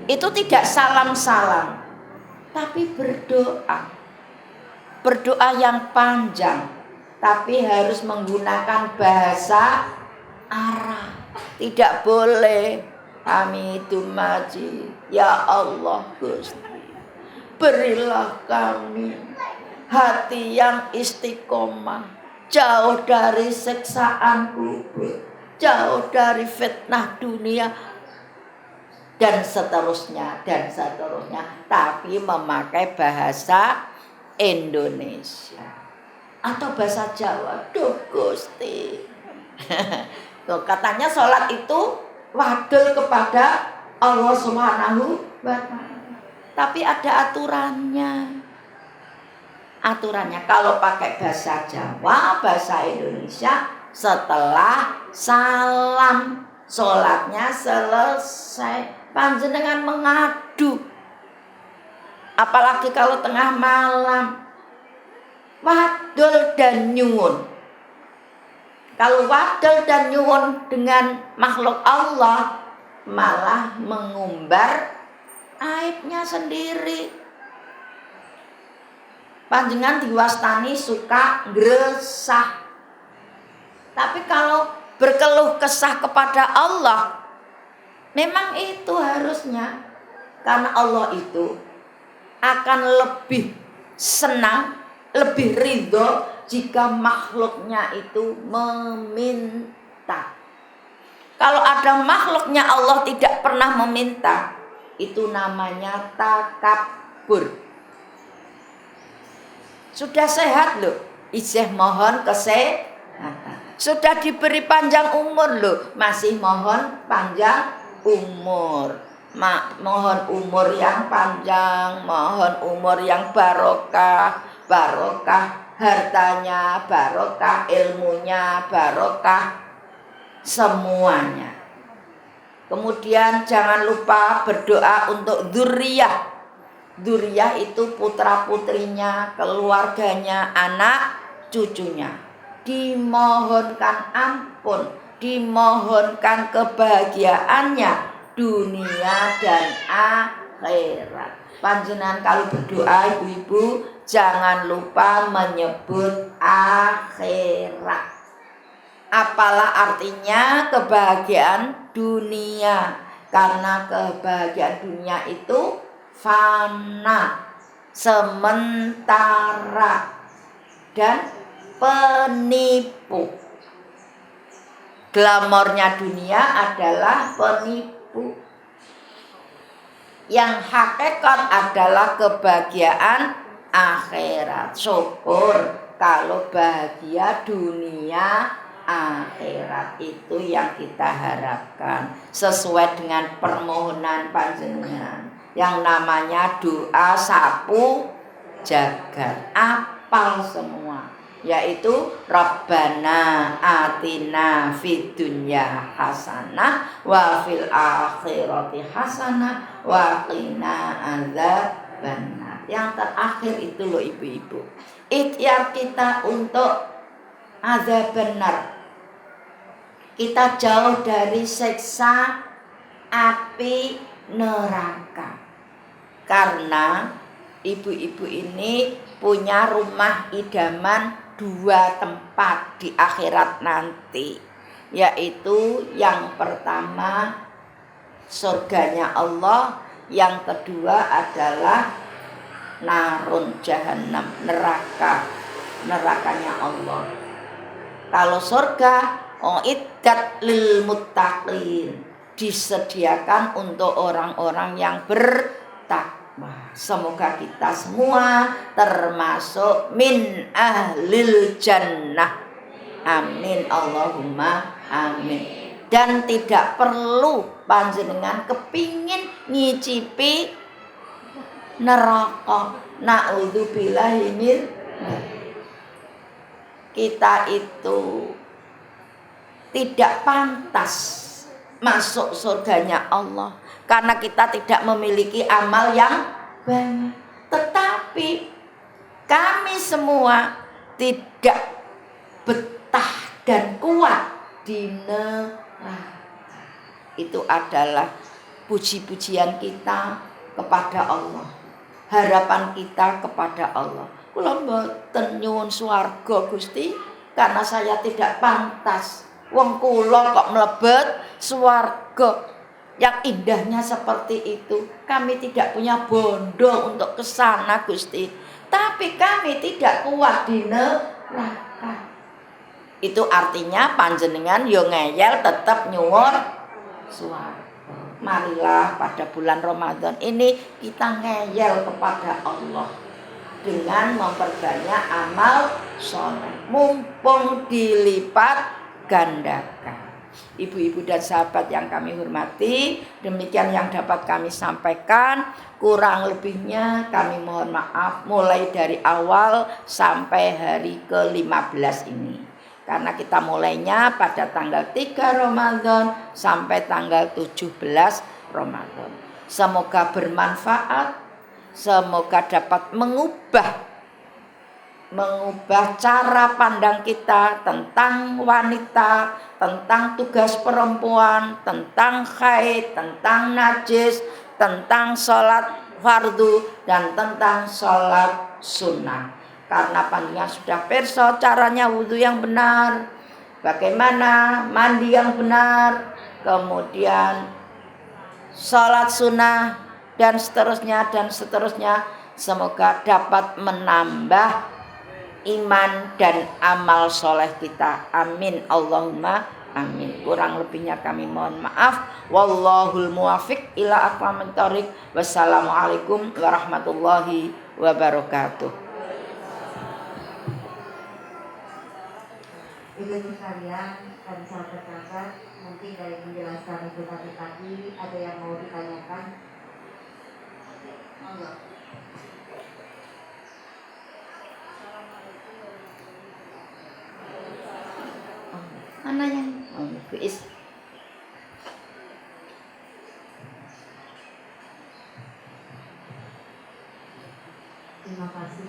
itu tidak salam-salam, tapi berdoa. Berdoa yang panjang, tapi harus menggunakan bahasa Arab. Tidak boleh Hamidum Majid. Ya Allah Gusti, berilah kami hati yang istiqomah, jauh dari siksaan kubur, jauh dari fitnah dunia, dan seterusnya, tapi memakai bahasa Indonesia atau bahasa Jawa. Duh Gusti. Tuh, katanya sholat itu wadul kepada Allah Subhanahu wa ta'ala, tapi ada aturannya. Kalau pakai bahasa Jawa, bahasa Indonesia, setelah salam sholatnya selesai, panjenengan mengadu. Apalagi kalau tengah malam, wadul dan nyuwun. Kalau wadul dan nyuwun dengan makhluk Allah, malah mengumbar aibnya sendiri. Panjenengan diwastani suka gresah. Tapi kalau berkeluh kesah kepada Allah, memang itu harusnya. Karena Allah itu akan lebih senang, lebih ridho jika makhluknya itu meminta. Kalau ada makhluknya Allah tidak pernah meminta, itu namanya takabur. Sudah sehat loh, ijeh mohon kesehatan. Sudah diberi panjang umur loh, masih mohon panjang umur. Mohon umur yang panjang, mohon umur yang barokah, hartanya, barokah ilmunya, barokah semuanya. Kemudian jangan lupa berdoa untuk dzurriyyah. Dzurriyyah itu putra-putrinya, keluarganya, anak cucunya. Dimohonkan ampun, dimohonkan kebahagiaannya dunia dan akhirat. Panjenengan kalau berdoa ibu-ibu jangan lupa menyebut akhirat. Apalah artinya kebahagiaan dunia? Karena kebahagiaan dunia itu fana, sementara, dan penipu. Glamornya dunia adalah penipu. Yang hakikat adalah kebahagiaan akhirat. Syukur kalau bahagia dunia akhirat, itu yang kita harapkan sesuai dengan permohonan panjenengan. Yang namanya doa sapu jagat, apal semua, yaitu Rabbana atina fid dunya hasanah wa fil akhirati hasanah wa qina adzabannar. Yang terakhir itu loh ibu-ibu, ikhtiar kita untuk adzabannar. Kita jauh dari siksa api neraka. Karena ibu-ibu ini punya rumah idaman 2 tempat di akhirat nanti, yaitu yang pertama surganya Allah, yang kedua adalah narun jahannam, nerakanya Allah. Kalau surga iddat lil muttaqin, disediakan untuk orang-orang yang bertakwa. Semoga kita semua termasuk min ahlil jannah. Amin Allahumma amin. Dan tidak perlu panjenengan kepingin ngicipi neraka. Naudzubillahi min. Kita itu tidak pantas masuk surganya Allah karena kita tidak memiliki amal yang banyak. Tetapi kami semua tidak betah dan kuat di neraka. Itu adalah puji-pujian kita kepada Allah, harapan kita kepada Allah. Kula mboten nyuwun swarga Gusti karena saya tidak pantas. Wong kula kok mlebet swarga yang indahnya seperti itu. Kami tidak punya bondo untuk ke sana Gusti. Tapi kami tidak kuat di neraka. Itu artinya panjenengan yo ngeyel tetap nyuwun swarga. Marilah pada bulan Ramadan ini kita ngeyel kepada Allah dengan memperbanyak amal soleh, mumpung dilipat gandakan. Ibu-ibu dan sahabat yang kami hormati, demikian yang dapat kami sampaikan. Kurang lebihnya kami mohon maaf mulai dari awal sampai hari ke-15 ini. Karena kita mulainya pada tanggal 3 Ramadan sampai tanggal 17 Ramadan. Semoga bermanfaat, semoga dapat mengubah cara pandang kita tentang wanita, tentang tugas perempuan, tentang haid, tentang najis, tentang sholat fardu, dan tentang sholat sunnah. Karena panjenengan sudah pirsa caranya wudhu yang benar, bagaimana mandi yang benar, kemudian sholat sunnah, dan seterusnya dan seterusnya. Semoga dapat menambah iman dan amal soleh kita. Amin Allahumma amin. Kurang lebihnya kami mohon maaf. Wallahul muwafiq ila aqwamit thoriq. Wassalamualaikum warahmatullahi wabarakatuh. Ibu-ibu sekalian dan sahabat-sahabat, mungkin dari penjelasan Ibu tadi ada yang mau ditanyakan? Monggo. Mana yang Is? Terima kasih.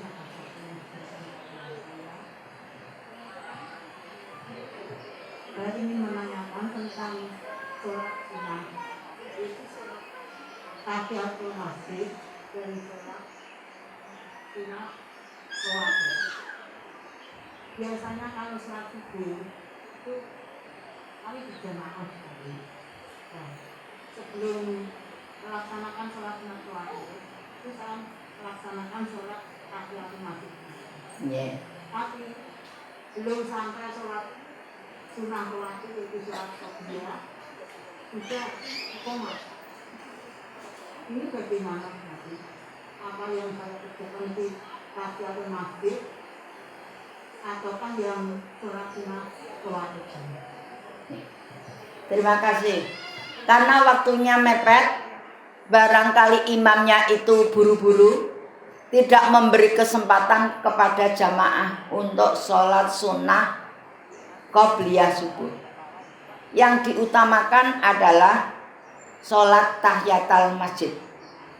Saya ingin menanyakan tentang sholat sunnah. Tahiyatul masjid dan sholat sunnah keluarga. Biasanya kalau sholat subuh itu kami berjamaah sekali. Nah, sebelum melaksanakan sholat sunnah keluarga itu saya melaksanakan sholat tahiyatul masjid. Yeah. Tapi belum sampai sholat sunnah wajib itu sholat qobliyah sudah koma. Ini bagaimana berarti? Apa yang saya kerjakan di tahiyatul masjid ataukah yang sholat sunnah wajib? Terima kasih. Karena waktunya mepet, barangkali imamnya itu buru-buru, tidak memberi kesempatan kepada jamaah untuk sholat sunnah qobliyah subuh. Yang diutamakan adalah sholat tahiyatul masjid.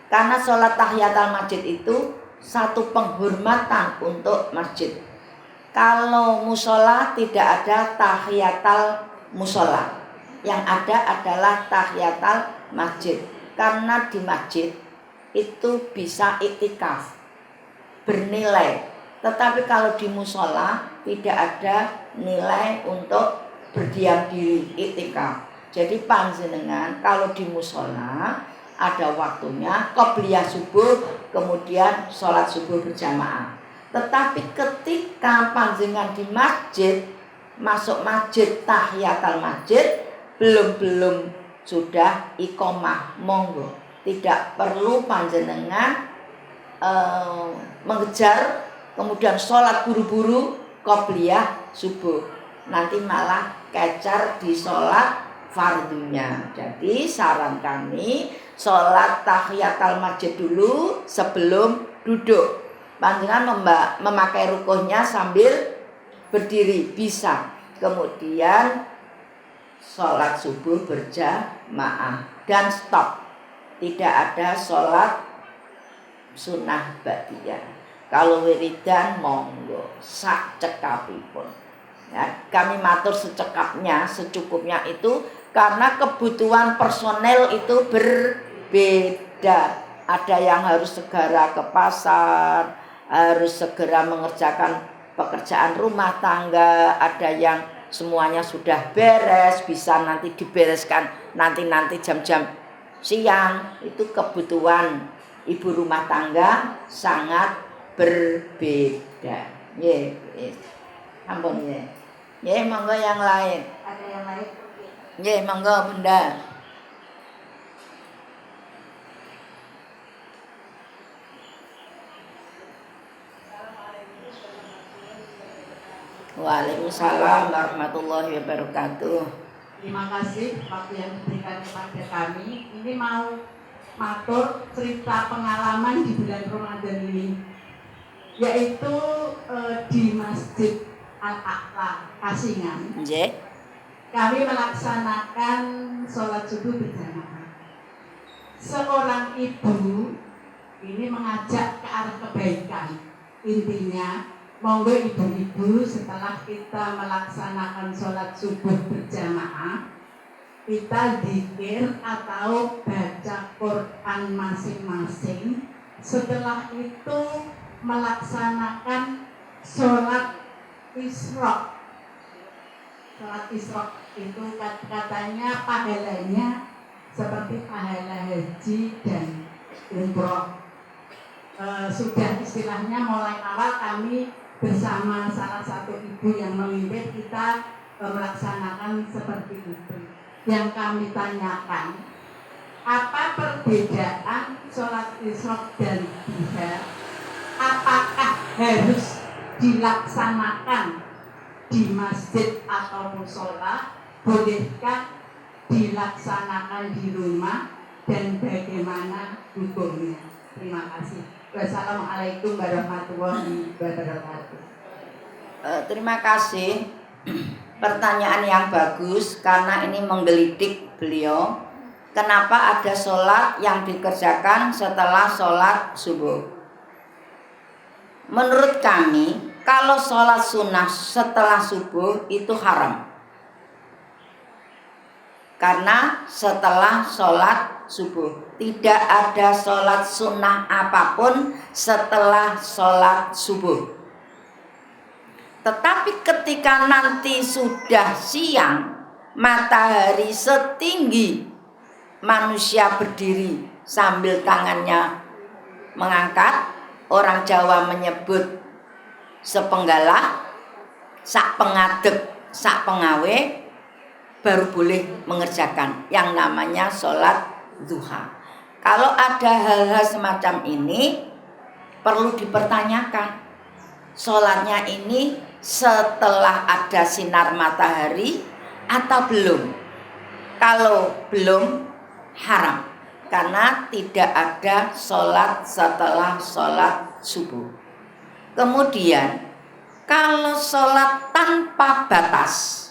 Karena sholat tahiyatul masjid itu satu penghormatan untuk masjid. Kalau musola tidak ada tahiyatul musola, yang ada adalah tahiyatul masjid. Karena di masjid itu bisa iktikaf, bernilai. Tetapi kalau di musola tidak ada nilai untuk berdiam diri, iktikaf. Jadi panjenengan kalau di musola ada waktunya qobliyah subuh, kemudian sholat subuh berjamaah. Tetapi ketika panjenengan di masjid, masuk masjid tahiyatul masjid, belum sudah iqomah, monggo. Tidak perlu panjenengan mengejar kemudian sholat buru-buru qobliyah subuh, nanti malah kecar di sholat fardunya. Jadi saran kami sholat tahiyatul masjid dulu sebelum duduk. Panjenengan memakai rukuhnya sambil berdiri bisa. Kemudian sholat subuh berjamaah dan stop. Tidak ada sholat sunnah ba'diyah. Kalau wiridan monggo sak cekapipun. Ya, kami matur secekapnya, secukupnya itu karena kebutuhan personel itu berbeda. Ada yang harus segera ke pasar, harus segera mengerjakan pekerjaan rumah tangga, ada yang semuanya sudah beres, bisa nanti dibereskan nanti jam-jam siang. Itu kebutuhan ibu rumah tangga sangat berbeda. Ye, ampun ye. Ye, monggo yang lain. Ada yang lain? Ye, monggo Bunda. Waalaikumsalam warahmatullahi wabarakatuh. Terima kasih waktu yang diberikan kepada kami. Ini mau matur cerita pengalaman di bulan Ramadan ini, yaitu di Masjid Al-Aqsa Kasingan. Kami melaksanakan sholat subuh berjamaah. Seorang ibu ini mengajak ke arah kebaikan. Intinya, monggo ibu-ibu setelah kita melaksanakan sholat subuh berjamaah, kita zikir atau baca Quran masing-masing. Setelah itu melaksanakan sholat Isra. Sholat Isra itu katanya pahalanya seperti pahala haji dan umroh. Sudah istilahnya mulai awal kami bersama salah satu ibu yang memimpin kita melaksanakan seperti itu. Yang kami tanyakan, apa perbedaan sholat Isra dan Duha? Apakah harus dilaksanakan di masjid atau musola? Bolehkah dilaksanakan di rumah? Dan bagaimana hukumnya? Terima kasih. Wassalamualaikum warahmatullahi wabarakatuh. Terima kasih. Pertanyaan yang bagus karena ini menggelitik beliau. Kenapa ada sholat yang dikerjakan setelah sholat subuh? Menurut kami, kalau sholat sunnah setelah subuh itu haram. Karena setelah sholat subuh tidak ada sholat sunnah apapun setelah sholat subuh. Tetapi ketika nanti sudah siang, matahari setinggi manusia berdiri sambil tangannya mengangkat, orang Jawa menyebut sepenggalah, sak pengadeg, sak pengawe, baru boleh mengerjakan yang namanya sholat duha. Kalau ada hal-hal semacam ini, perlu dipertanyakan. Sholatnya ini setelah ada sinar matahari atau belum? Kalau belum, haram. Karena tidak ada sholat setelah sholat subuh. Kemudian, kalau sholat tanpa batas,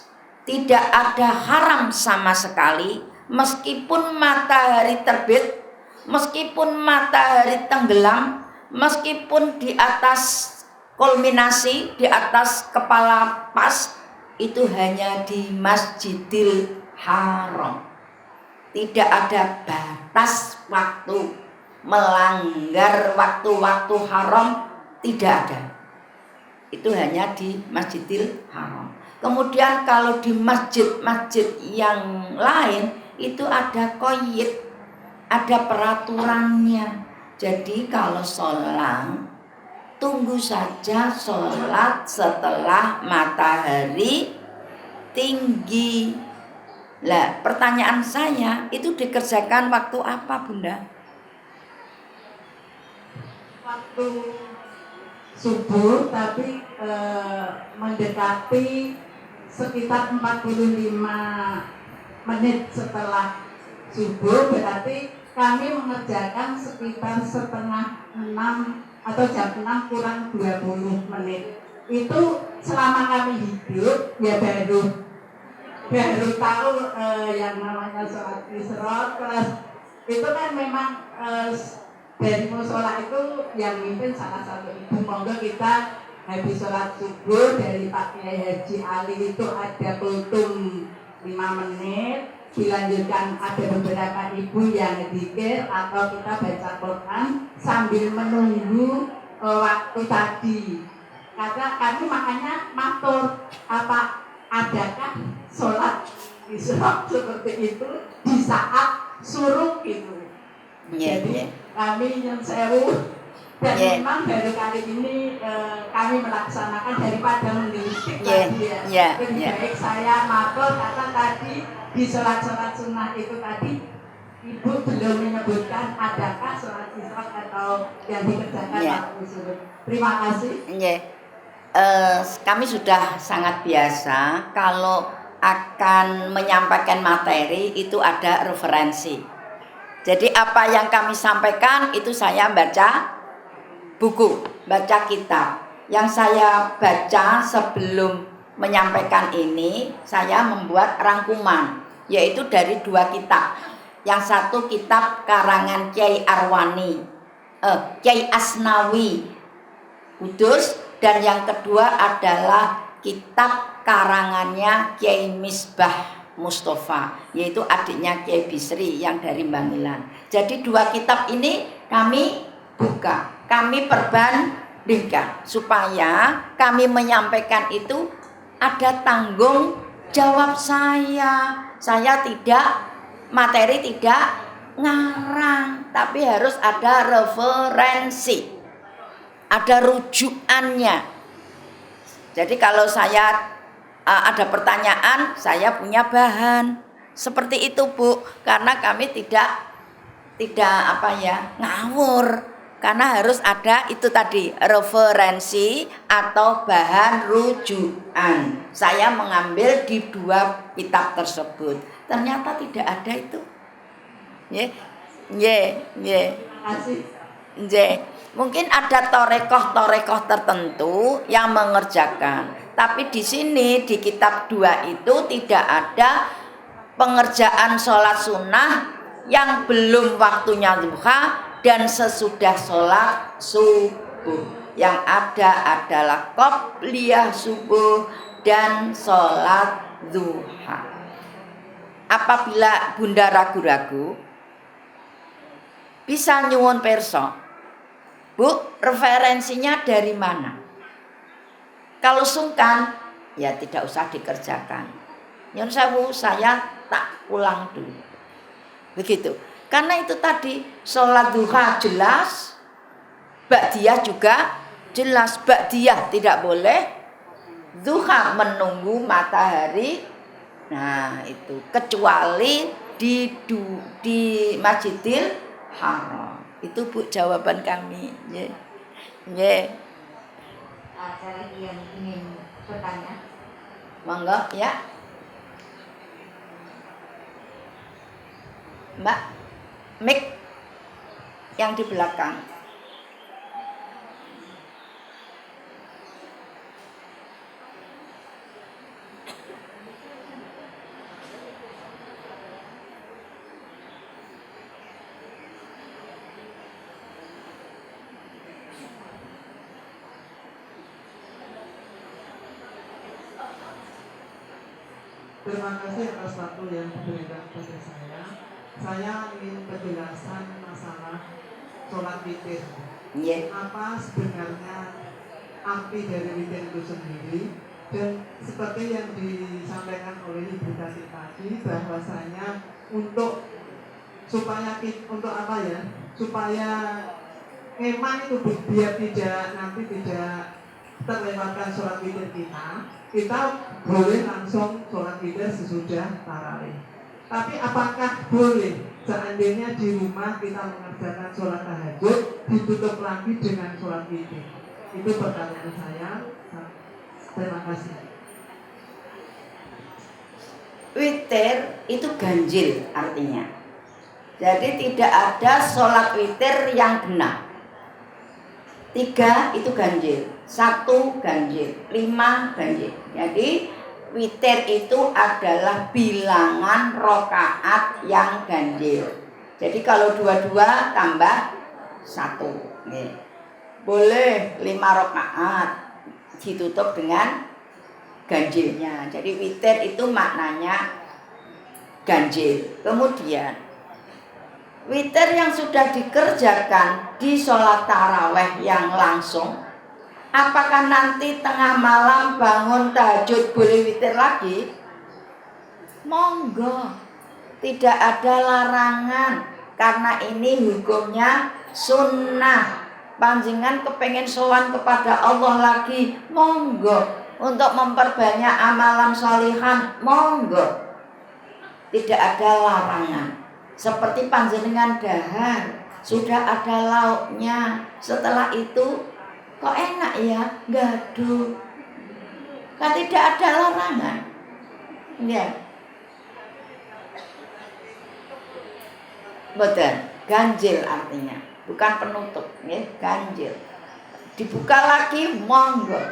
tidak ada haram sama sekali, meskipun matahari terbit, meskipun matahari tenggelam, meskipun di atas kulminasi, di atas kepala pas, itu hanya di Masjidil Haram. Tidak ada batas waktu, melanggar waktu-waktu haram, tidak ada. Itu hanya di Masjidil Haram. Kemudian kalau di masjid-masjid yang lain itu ada qaid, ada peraturannya. Jadi kalau sholat, tunggu saja sholat setelah matahari tinggi. Lah, pertanyaan saya, itu dikerjakan waktu apa, Bunda? Waktu subuh, tapi mendekati sekitar 45 menit setelah subuh. Berarti kami mengerjakan sekitar setengah 6 atau jam 6 kurang 20 menit. Itu selama kami hidup ya baru tahu yang namanya sholat isyraq. Itu kan memang dari musola itu yang mimpin salah satu ibu. Monggo kita habis sholat subuh dari Pak Kiai Haji Ali itu ada kultum 5 menit, dilanjutkan ada beberapa ibu yang zikir atau kita baca Quran sambil menunggu waktu tadi. Karena kami makanya matur, apa adakah sholat isyraq seperti itu di saat suruh itu. Jadi kami nyun sewu dan memang baru kali ini kami melaksanakan daripada mengintip tadi ya. Lebih baik saya matur karena tadi di sholat-sholat sunnah itu tadi Ibu belum menyebutkan adakah sholat isyraq atau yang dikerjakan waktu subuh. Terima kasih. Kami sudah sangat biasa kalau akan menyampaikan materi itu ada referensi. Jadi apa yang kami sampaikan itu saya baca buku, baca kitab. Yang saya baca sebelum menyampaikan ini, saya membuat rangkuman, yaitu dari 2 kitab. Yang satu kitab karangan Kiai Arwani, Kiai Asnawi Kudus, dan yang kedua adalah kitab karangannya Kiai Misbah Mustafa, yaitu adiknya Kiai Bisri yang dari Bangilan. Jadi 2 kitab ini kami buka, kami perbandingkan supaya kami menyampaikan itu ada tanggung jawab saya. Saya materi tidak ngarang, tapi harus ada referensi, ada rujukannya. Jadi kalau saya ada pertanyaan, saya punya bahan. Seperti itu, Bu. Karena kami tidak ngawur. Karena harus ada itu tadi, referensi atau bahan rujukan. Saya mengambil di 2 kitab tersebut. Ternyata tidak ada itu. Mungkin ada torekoh tertentu yang mengerjakan. Tapi di sini di kitab 2 itu tidak ada pengerjaan sholat sunnah yang belum waktunya duha dan sesudah sholat subuh. Yang ada adalah qobliyah subuh dan sholat duha. Apabila Bunda ragu-ragu, bisa nyuwun perso, Bu, referensinya dari mana? Kalau sungkan, ya tidak usah dikerjakan. Nyun sewu, saya tak ulang dulu. Begitu. Karena itu tadi, sholat duha jelas, ba'diyah juga jelas. Ba'diyah tidak boleh, duha menunggu matahari. Nah itu, kecuali di Masjidil Haram. Itu Bu jawaban kami. Ada lagi yang ingin bertanya? Monggo ya. Mbak, mic yang di belakang. Terima kasih atas waktu yang diberikan kepada saya. Saya ingin penjelasan masalah sholat witir. Apa sebenarnya arti dari witir itu sendiri? Dan seperti yang disampaikan oleh Ibu Tati tadi, bahwasanya supaya memang itu biar nanti tidak terlewatkan sholat witir kita boleh langsung sholat witir sesudah tarawih. Tapi apakah boleh seandainya di rumah kita mengerjakan sholat tahajud ditutup lagi dengan sholat witir? Itu pertanyaan saya. Terima kasih. Witir itu ganjil artinya. Jadi tidak ada sholat witir yang genap. 3 itu ganjil, 1 ganjil, 5 ganjil. Jadi witir itu adalah bilangan rokaat yang ganjil. Jadi kalau 22 tambah 1. Nih. Boleh 5 rokaat ditutup dengan ganjilnya. Jadi witir itu maknanya ganjil. Kemudian witir yang sudah dikerjakan di sholat taraweh yang langsung, apakah nanti tengah malam bangun tahajud boleh witir lagi? Monggo, tidak ada larangan, karena ini hukumnya sunnah. Panjenengan kepengen sowan kepada Allah lagi, monggo. Untuk memperbanyak amalan sholihan, monggo. Tidak ada larangan. Seperti panjenengan dahar, sudah ada lauknya. Setelah itu, kok enak ya, gaduh. Kan tidak ada larangan. Ya. Betul, ganjil artinya, bukan penutup, ya, ganjil. Dibuka lagi, monggo.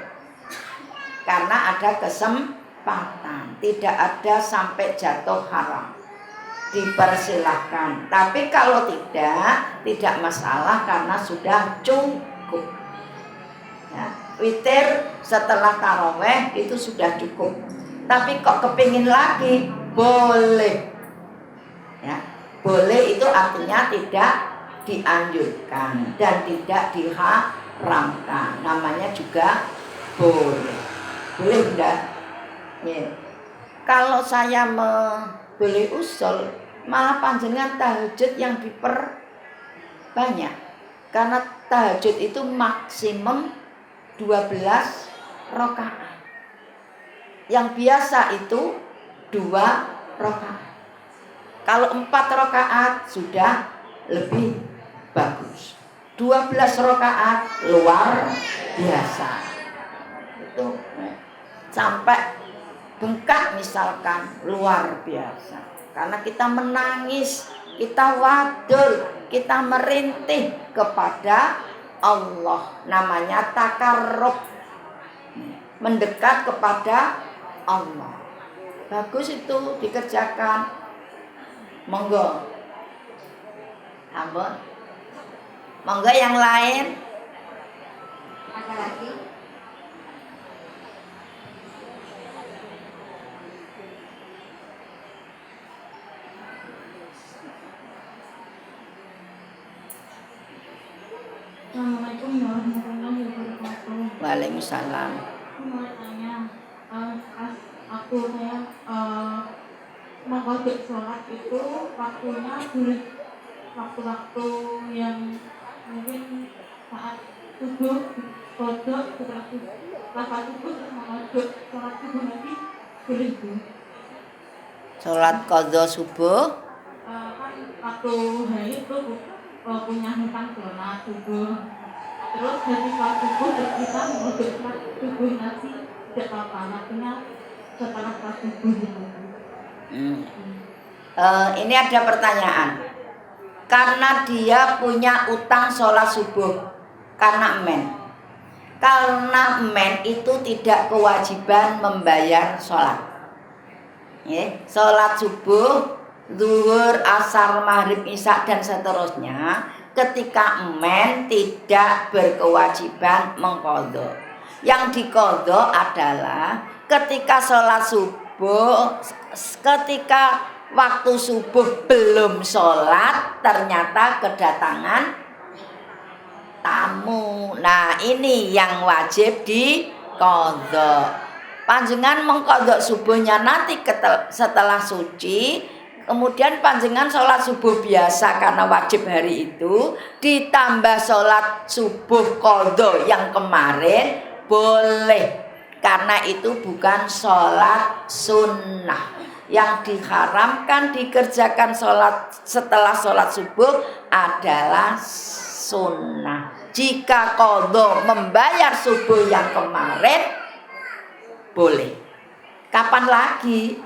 Karena ada kesempatan, tidak ada sampai jatuh haram. Dipersilahkan. Tapi kalau tidak masalah karena sudah cukup. Ya, witir setelah taraweh itu sudah cukup. Tapi kok kepingin lagi, boleh. Ya, boleh itu artinya tidak dianjurkan dan tidak diharamkan. Namanya juga boleh. Boleh enggak? Ya. Kalau saya boleh usul, malah panjenengan tahajud yang diperbanyak. Karena tahajud itu maksimum 12 rakaat. Yang biasa itu 2 rakaat. Kalau 4 rakaat sudah lebih bagus. 12 rakaat luar biasa. Itu sampai bengkak misalkan, luar biasa. Karena kita menangis, kita wadul, kita merintih kepada Allah. Namanya takarrub, mendekat kepada Allah. Bagus itu dikerjakan. Monggo. Ampun. Monggo yang lain. Ada lagi? Assalamualaikum warahmatullahi wabarakatuh. Waalaikumsalam. Aku mau tanya, saya mengkodok sholat itu waktunya boleh waktu-waktu yang mungkin saat subuh kodok, setelah subuh terus mengodok sholat subuh nanti boleh bu? Sholat qadha subuh. Kan waktu hari itu punya hutang sholat subuh, terus dari sholat subuh terus kita mengodok sholat subuh nanti tidak apa-apa, waktunya setelah sholat subuh gitu. Ini ada pertanyaan. Karena dia punya utang sholat subuh, karena men itu tidak kewajiban membayar sholat. Sholat subuh, zuhur, asar, maghrib, isya dan seterusnya, ketika men tidak berkewajiban mengqadha. Yang diqadha adalah ketika sholat subuh, ketika waktu subuh belum sholat, ternyata kedatangan tamu. Nah, ini yang wajib diqadha. Panjenengan mengqadha subuhnya nanti setelah suci, kemudian panjenengan sholat subuh biasa karena wajib hari itu, ditambah sholat subuh qadha yang kemarin, boleh. Karena itu bukan sholat sunnah. Yang diharamkan dikerjakan sholat setelah sholat subuh adalah sunnah. Jika qadha membayar subuh yang kemarin, boleh. Kapan lagi?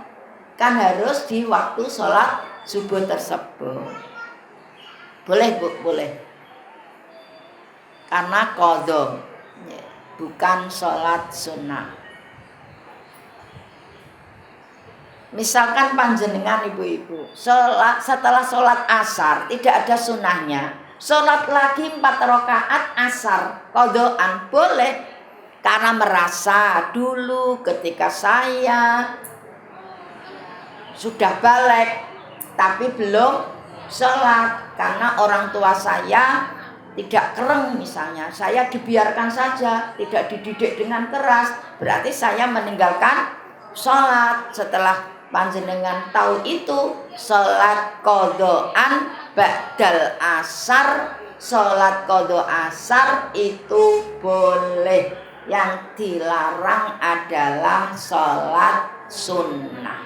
Kan harus di waktu sholat subuh tersebut. Boleh Bu, boleh. Karena qadha, bukan sholat sunnah. Misalkan panjenengan ibu-ibu, setelah sholat asar tidak ada sunnahnya, sholat lagi 4 rakaat asar qadhaan boleh, karena merasa dulu ketika saya sudah balik tapi belum sholat karena orang tua saya tidak kereng misalnya, saya dibiarkan saja, tidak dididik dengan keras, berarti saya meninggalkan sholat. Setelah panjenengan tahu itu, sholat qadhaan ba'dal asar, sholat qadha asar itu boleh. Yang dilarang adalah sholat sunnah.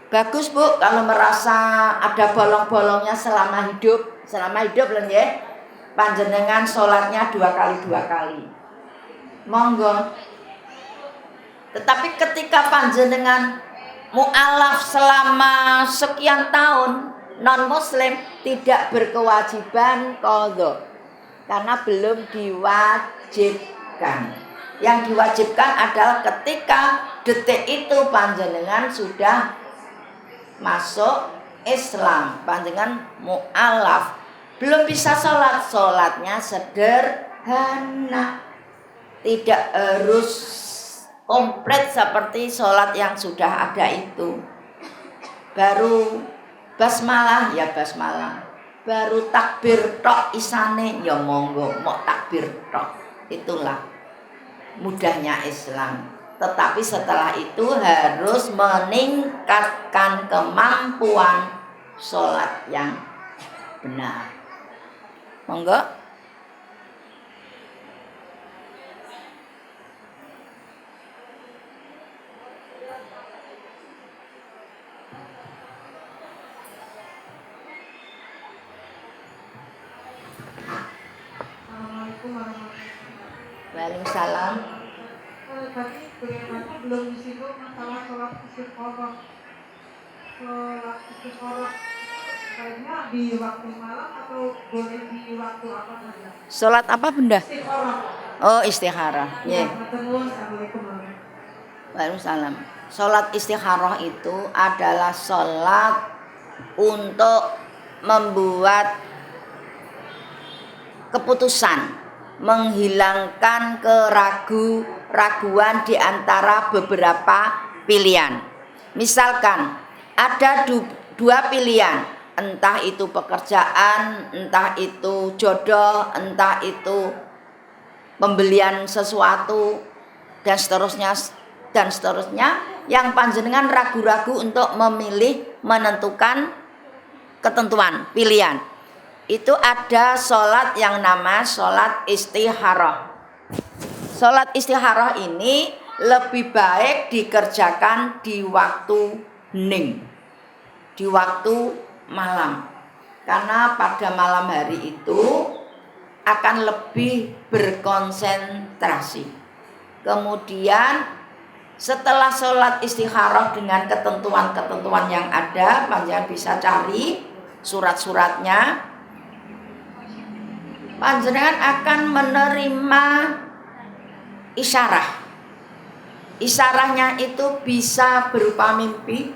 Bagus Bu kalau merasa ada bolong-bolongnya selama hidup loh ya. Panjenengan sholatnya 2 kali. Monggo. Tetapi ketika panjenengan mu'alaf selama sekian tahun, non muslim tidak berkewajiban qadha karena belum diwajibkan. Yang diwajibkan adalah ketika detik itu panjenengan sudah masuk Islam, panjenengan mu'alaf, belum bisa sholat, sholatnya sederhana, tidak harus komplit seperti sholat yang sudah ada itu. Baru basmalah ya basmalah, baru takbir tok isane ya monggo, mau takbir tok. Itulah mudahnya Islam. Tetapi setelah itu harus meningkatkan kemampuan sholat yang benar. Monggo. Assalamualaikum warahmatullahi wabarakatuh. Waalaikumsalam. Tadi bagaimana belum disinggung masalah sholat istikharah. Sholat istikharah baiknya di waktu malam atau boleh di waktu apa saja? Sholat apa Bunda? Istikharah. Oh istikharah. Ya. Yeah. Assalamualaikum warahmatullahi Waalaikumsalam. Sholat istikharah itu adalah sholat untuk membuat keputusan, menghilangkan keraguan di antara beberapa pilihan. Misalkan ada 2 pilihan, entah itu pekerjaan, entah itu jodoh, entah itu pembelian sesuatu dan seterusnya, yang panjenengan ragu-ragu untuk memilih, menentukan ketentuan pilihan. Itu ada sholat yang nama sholat istikharah. Sholat istikharah ini lebih baik dikerjakan di waktu hening, di waktu malam, karena pada malam hari itu akan lebih berkonsentrasi. Kemudian setelah sholat istikharah dengan ketentuan-ketentuan yang ada, panjenengan bisa cari surat-suratnya. Panjenengan akan menerima isyarah. Isyarahnya itu bisa berupa mimpi,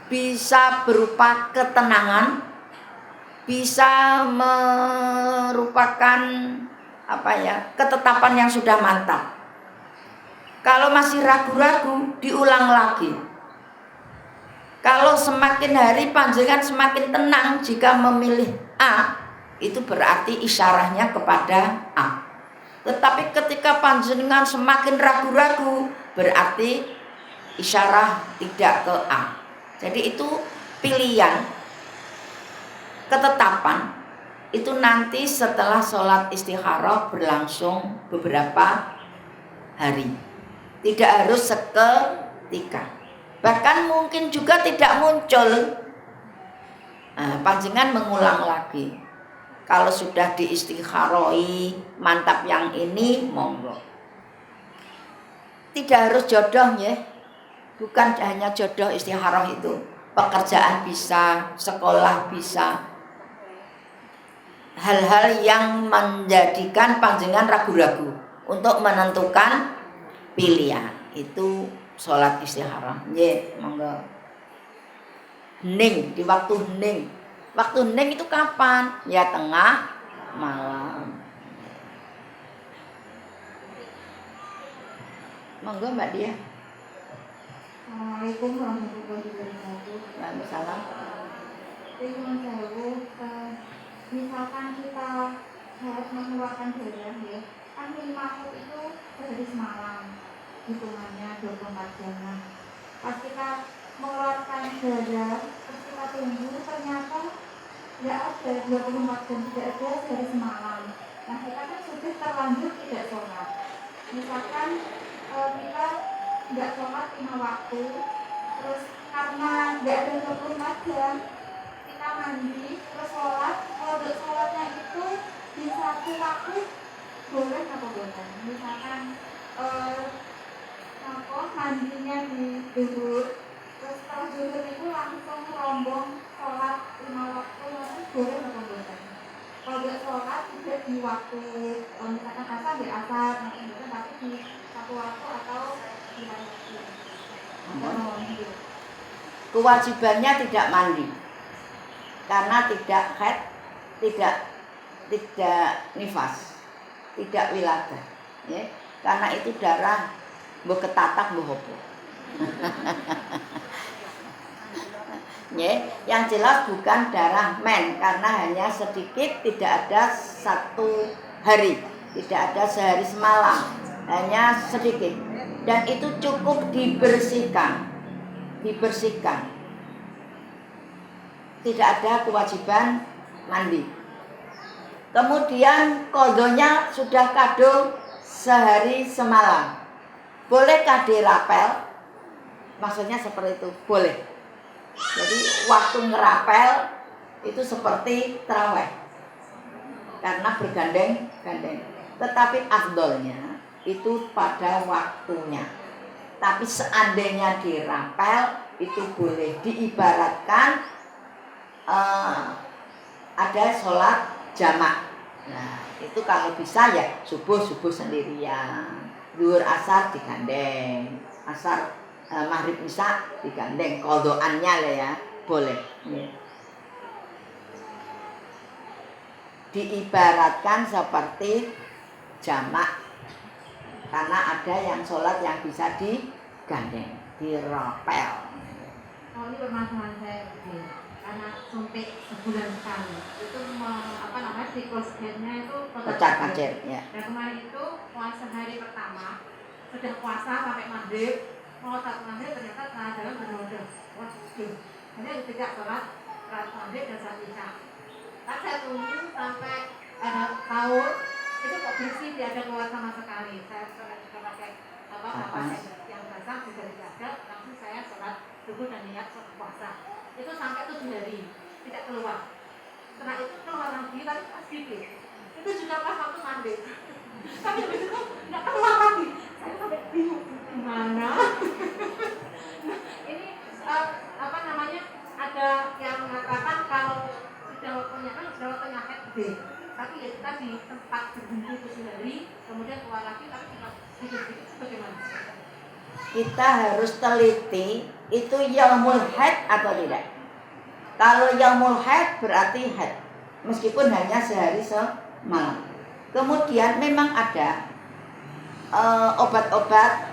bisa berupa ketenangan, bisa merupakan ketetapan yang sudah mantap. Kalau masih ragu-ragu, diulang lagi. Kalau semakin hari panjenengan semakin tenang jika memilih A, itu berarti isyarahnya kepada A. Tetapi ketika panjenengan semakin ragu-ragu, berarti isyarah tidak ke A. Jadi itu pilihan, ketetapan, itu nanti setelah sholat istikharah berlangsung beberapa hari, tidak harus seketika. Bahkan mungkin juga tidak muncul. Panjenengan mengulang lagi. Kalau sudah diistikharoi mantap yang ini, monggo. Tidak harus jodoh ya. Bukan hanya jodoh istikharah itu. pekerjaan bisa, sekolah bisa. Hal-hal yang menjadikan panjenengan ragu-ragu untuk menentukan pilihan itu sholat istikharah. Nggih, monggo. Hening, di waktu hening. Waktu hening itu kapan? Ya tengah malam. Monggo Mbak Dia. Assalamualaikum warahmatullahi wabarakatuh. Waalaikumsalam. Jadi Mas Heru, misalkan kita harus mengeluarkan darah ya, kan minimal itu sehari semalam, hitungannya 24 jam. Nah, pas kita mengeluarkan darah, terus kita tunggu, ternyata nggak ada 24 jam, tidak ada sehari semalam. Nah, kita kan sudah terlanjur tidak sholat. Misalkan kita nggak sholat 5 waktu, terus karena nggak ada 24 jam, kita mandi, terus sholat. Kalau sholatnya itu di satu waktu, boleh apa boleh? Misalkan mandinya di zuhur, terus setelah zuhur itu langsung rombong sholat 5 waktu, itu boleh apa boleh? Kalau nggak sholat tidak di waktu, misalkan asar di asar, tapi di satu waktu atau di waktu. Kewajibannya tidak mandi karena tidak haid, tidak nifas, tidak wiladah, ya. Karena itu darah mbok ketatak mbok apa. Ya, yang jelas bukan darah men karena hanya sedikit, tidak ada satu hari, tidak ada sehari semalam, hanya sedikit dan itu cukup dibersihkan. Tidak ada kewajiban mandi. Kemudian kodonya sudah kado sehari semalam, bolehkah dirapel? Maksudnya seperti itu, boleh. Jadi waktu ngerapel itu seperti tarawih karena bergandeng-gandeng. Tetapi afdolnya itu pada waktunya. Tapi seandainya dirapel itu boleh, diibaratkan ada sholat jamak. Nah itu kalau bisa ya subuh sendirian, zuhur asar digandeng, asar maghrib isya digandeng, qadhoannya lah ya boleh. Ya. Diibaratkan seperti jamak karena ada yang sholat yang bisa digandeng, dirapel. Oh, ini permasalahan saya karena suntik sebulan sekali itu siklus haidnya itu pecah-kacir ya. Dan kemarin itu puasa hari pertama sudah puasa sampai maghrib, mau saat maghrib ternyata tengah jalan ada waduh, hanya tidak sholat saat maghrib dan saat isya. Tapi saya tunggu sampai ada tahun itu kok bersih, tidak ada keluar sama sekali. Saya sholat juga pakai apa yang basah juga tidak ada, langsung saya sholat subuh dan niat sholat puasa. Itu sampai 7 hari tidak keluar. Setelah itu keluar lagi, tapi pas sedikit. Itu juga pas waktu mandi. Tapi habis itu nggak keluar lagi. Saya sampai bingung gimana. Nah, ini ada yang mengatakan kalau sudah waktunya haid B. Tapi ya kita di tempat berhenti 7 hari, kemudian keluar lagi, tapi juga sedikit-sedikit bagaimana? Kita harus teliti itu yaumul haid atau tidak. Kalau yaumul haid berarti haid, meskipun hanya sehari semalam. Kemudian memang ada obat-obat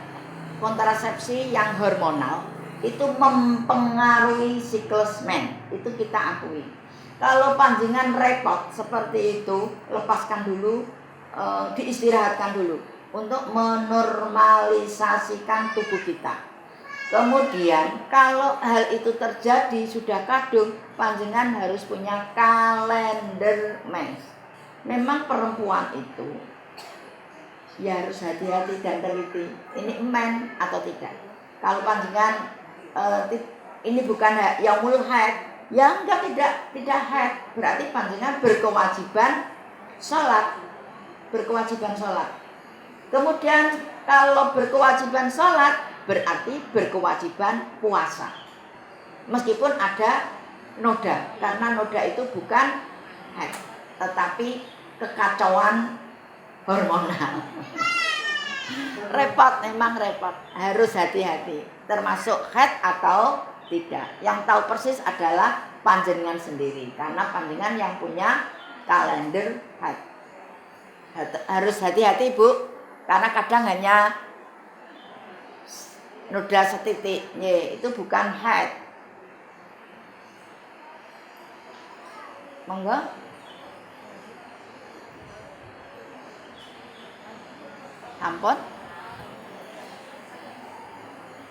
kontrasepsi yang hormonal itu mempengaruhi siklus men, itu kita akui. Kalau panjenengan repot seperti itu, lepaskan dulu, diistirahatkan dulu untuk menormalisasikan tubuh kita. Kemudian kalau hal itu terjadi sudah kadung, panjenengan harus punya kalender mens. Memang perempuan itu ya harus hati-hati dan teliti. Ini men atau tidak. Kalau panjenengan ini bukan yaumul haid, ya enggak, tidak haid, berarti panjenengan berkewajiban sholat. Kemudian kalau berkewajiban sholat berarti berkewajiban puasa. Meskipun ada noda, karena noda itu bukan haid, tetapi kekacauan hormonal. Repot, memang repot. Harus hati-hati, termasuk haid atau tidak. Yang tahu persis adalah panjenengan sendiri, karena panjenengan yang punya kalender haid. Harus hati-hati Bu, karena kadang hanya noda setitik, itu bukan haid. Monggo. Ampun.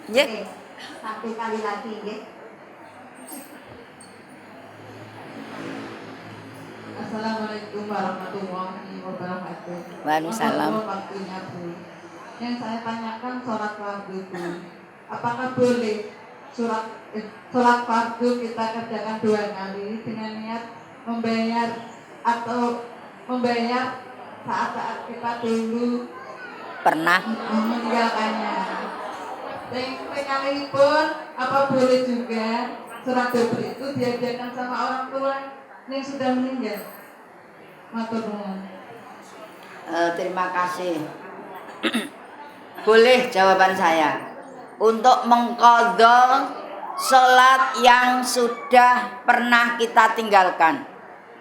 Nggih. Oke, satu kali lagi nggih. Assalamualaikum warahmatullahi wabarakatuh. Waalaikumsalam. Mohon waktunya Bu. Yang saya tanyakan sholat fardu Bu. Apakah boleh sholat fardu kita kerjakan 2 kali dengan niat membayar atau membayar saat-saat kita dulu Pernah. meninggalkannya. Dan kali pun apa boleh juga surat double itu diajarkan sama orang tua yang sudah meninggal? Matur nuwun. Terima kasih. Boleh jawaban saya. Untuk mengqadha sholat yang sudah pernah kita tinggalkan.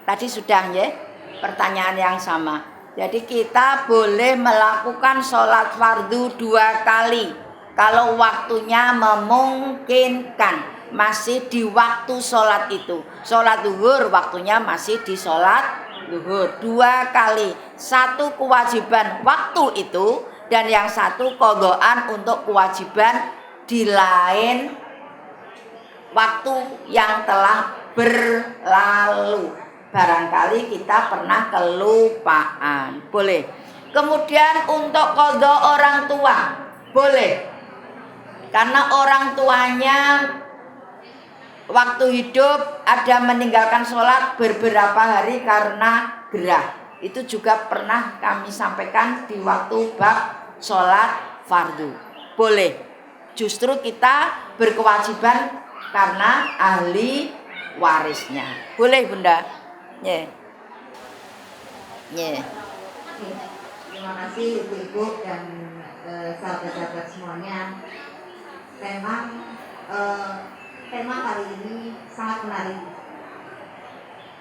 Tadi sudah ya, pertanyaan yang sama. Jadi kita boleh melakukan sholat fardu 2 kali kalau waktunya memungkinkan. Masih di waktu sholat itu. Sholat zuhur waktunya masih di sholat zuhur 2 kali. 1 kewajiban waktu itu, dan yang 1 qadhaan untuk kewajiban di lain waktu yang telah berlalu. Barangkali kita pernah kelupaan, boleh. Kemudian untuk qadha orang tua, boleh. Karena orang tuanya waktu hidup ada meninggalkan sholat beberapa hari karena gerah. Itu juga pernah kami sampaikan di waktu bab sholat fardu. Boleh. Justru kita berkewajiban karena ahli warisnya. Boleh Bunda? Yeah. Yeah. Oke, terima kasih Ibu-ibu dan sahabat-sahabat semuanya. Tema kali ini sangat menarik.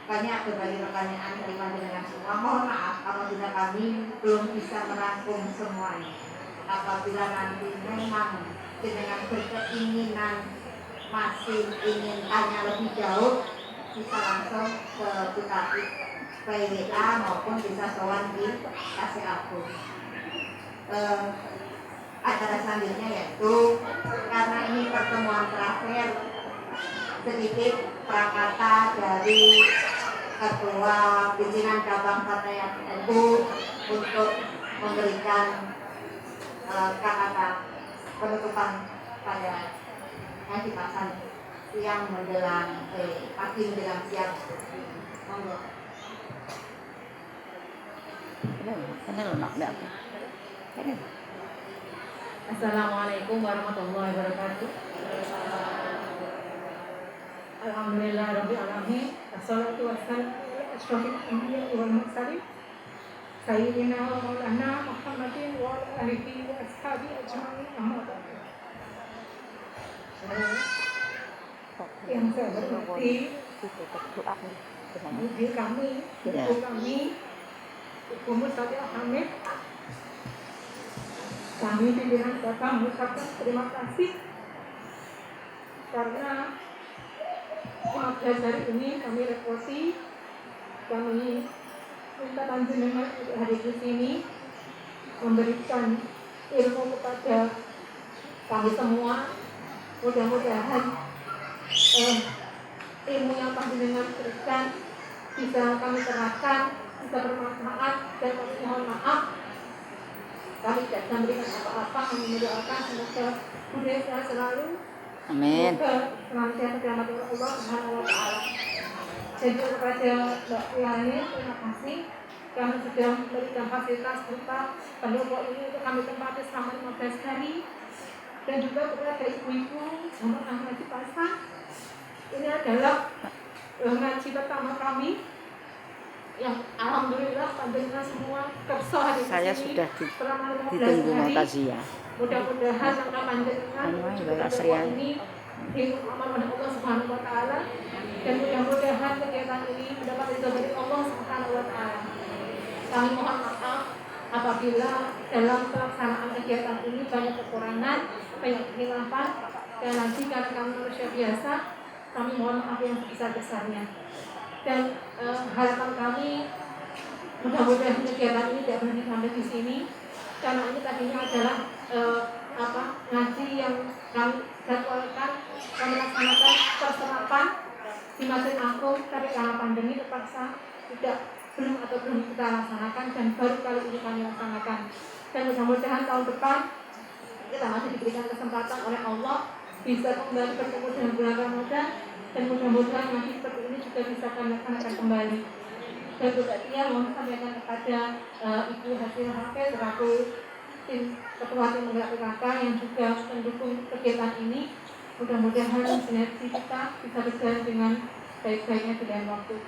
Banyak berbagai pertanyaan dari panjenengan semua. Mohon maaf apabila kami belum bisa merangkum semuanya. Apabila nanti memang dengan berkeinginan masih ingin tanya lebih jauh, bisa langsung ke Bukati PWA maupun bisa sowan di kasih aku. Acara selanjutnya yaitu karena ini pertemuan terakhir, sedikit prakata dari Ketua Pimpinan Cabang Partai NU untuk memberikan kata penutupan pada ngaji pasang siang menjelang pagi menjelang siang. Monggo. Assalamualaikum warahmatullahi wabarakatuh. Alhamdulillahirabbil alamin. Wassalatu wassalamu ala asyrofil anbiya'i wal mursalin. Sayyidina wa maulana Muhammadin wa ala alihi wa ashabihi ajma'in. Amma ba'du. Yang saya hormati ibu kami, ibu kami, Ibu Mustadiah Hamid. Kami pimpinan Bapak mengucapkan terima kasih karena 15 hari ini kami refleksi, kami minta panjenengan untuk hadir di sini memberikan ilmu kepada kami semua. Mudah-mudahan ilmu yang panjenengan berikan bisa kami terapkan, bisa bermanfaat, dan kami mohon maaf kami tidak bisa memberikan apa-apa. Kami mendoakan semoga budaya sehat selalu. Amin. Semoga senantiasa dirahmati oleh Allah Subhanahu wa taala. Dan juga kepada Mbak Yani, terima kasih kami sudah memberikan fasilitas berupa pendopo ini untuk kami tempati selama 15 hari. Dan juga kepada ibu-ibu yang pernah ngaji pasang Ini adalah ngaji pertama kami yang alhamdulillah panjenengan semua kerso hari Saya ini sudah selama 15 ditunggu hari. Mu'taziyah. Mudah-mudahan langkah panjenengan Anu, menuju Mbak ke Asrian. ini diamankan oleh Allah Subhanahu wa taala dan mudah-mudahan kegiatan ini mendapat ridho dari Allah Subhanahu wa taala. Kami mohon maaf apabila dalam pelaksanaan kegiatan ini banyak kekurangan, banyak kekhilafan, dan nanti karena kami manusia biasa, kami mohon maaf yang sebesar-besarnya. Dan harapan kami mudah-mudahan kegiatan ini tidak berhenti sampai di sini, karena ini tadinya adalah ngaji yang kami jadwalkan kami laksanakan perserapan di Masjid Agung, tapi karena pandemi terpaksa belum kita laksanakan dan baru kali ini kami laksanakan. Dan mudah-mudahan tahun depan kita masih diberikan kesempatan oleh Allah bisa kembali bertemu dengan bulan Ramadan, dan mudah-mudahan nanti seperti ini juga bisa kami laksanakan kembali. Dan berikutnya mohon sampaikan kepada Ibu Hasil Hafid selaku tim ketua tim penggerak PKK yang juga mendukung kegiatan ini. Mudah-mudahan sinergi kita bisa berjalan dengan baik-baiknya di dalam waktu.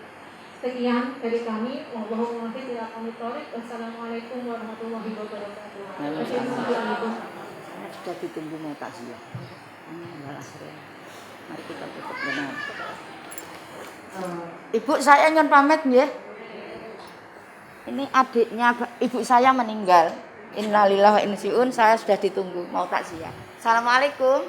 Sekian dari kami. Wassalamualaikum warahmatullahi wabarakatuh. Assalamualaikum. Sudah ditunggu Mu'taziyah. Mbak Asrian. Mari kita tutup benar. Ibu saya ingin pamit ya. Ini adiknya ibu saya meninggal. Innalillahi wa inna ilaihi raji'un. Saya sudah ditunggu Mu'taziyah. Assalamualaikum.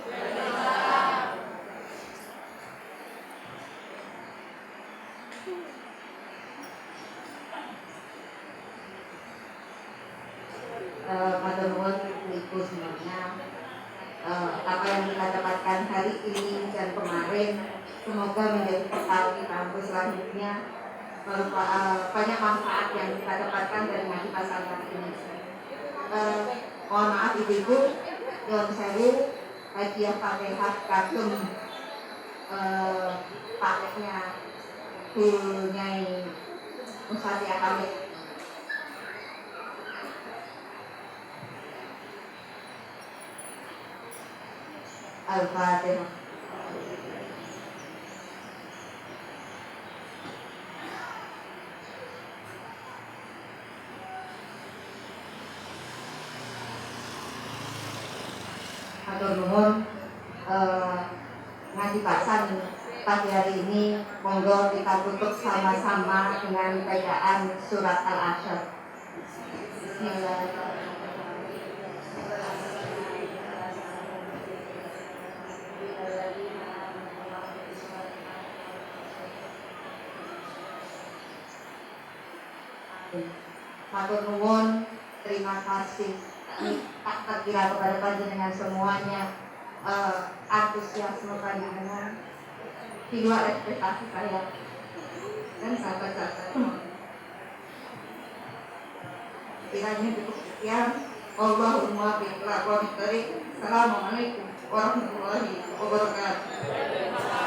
Matur nuwun Ibu semuanya. Apa yang kita dapatkan hari ini dan kemarin semoga menjadi bekal kita untuk selanjutnya. Banyak manfaat yang kita dapatkan dari ngaji pasangan ini. Mohon maaf ibu-ibu, Nyuwun sewu, hadiah Fatihah kagem paketnya Bu Nyai Musatia Hamid. Al-Fatihah. Hatur nuhun, ngaji pasan pagi hari ini monggo kita tutup sama-sama dengan bacaan surat Al-Asyr. Bismillahirrahmanirrahim. Matur nuwun, terima kasih. Tak terkira kepada panjenengan semuanya, antusiasme panjenengan di luar ekspektasi saya dan sahabat-sahabat. Kiranya cukup sekian. Allahumma bi'la wa bi'tarik. Assalamualaikum warahmatullahi wabarakatuh.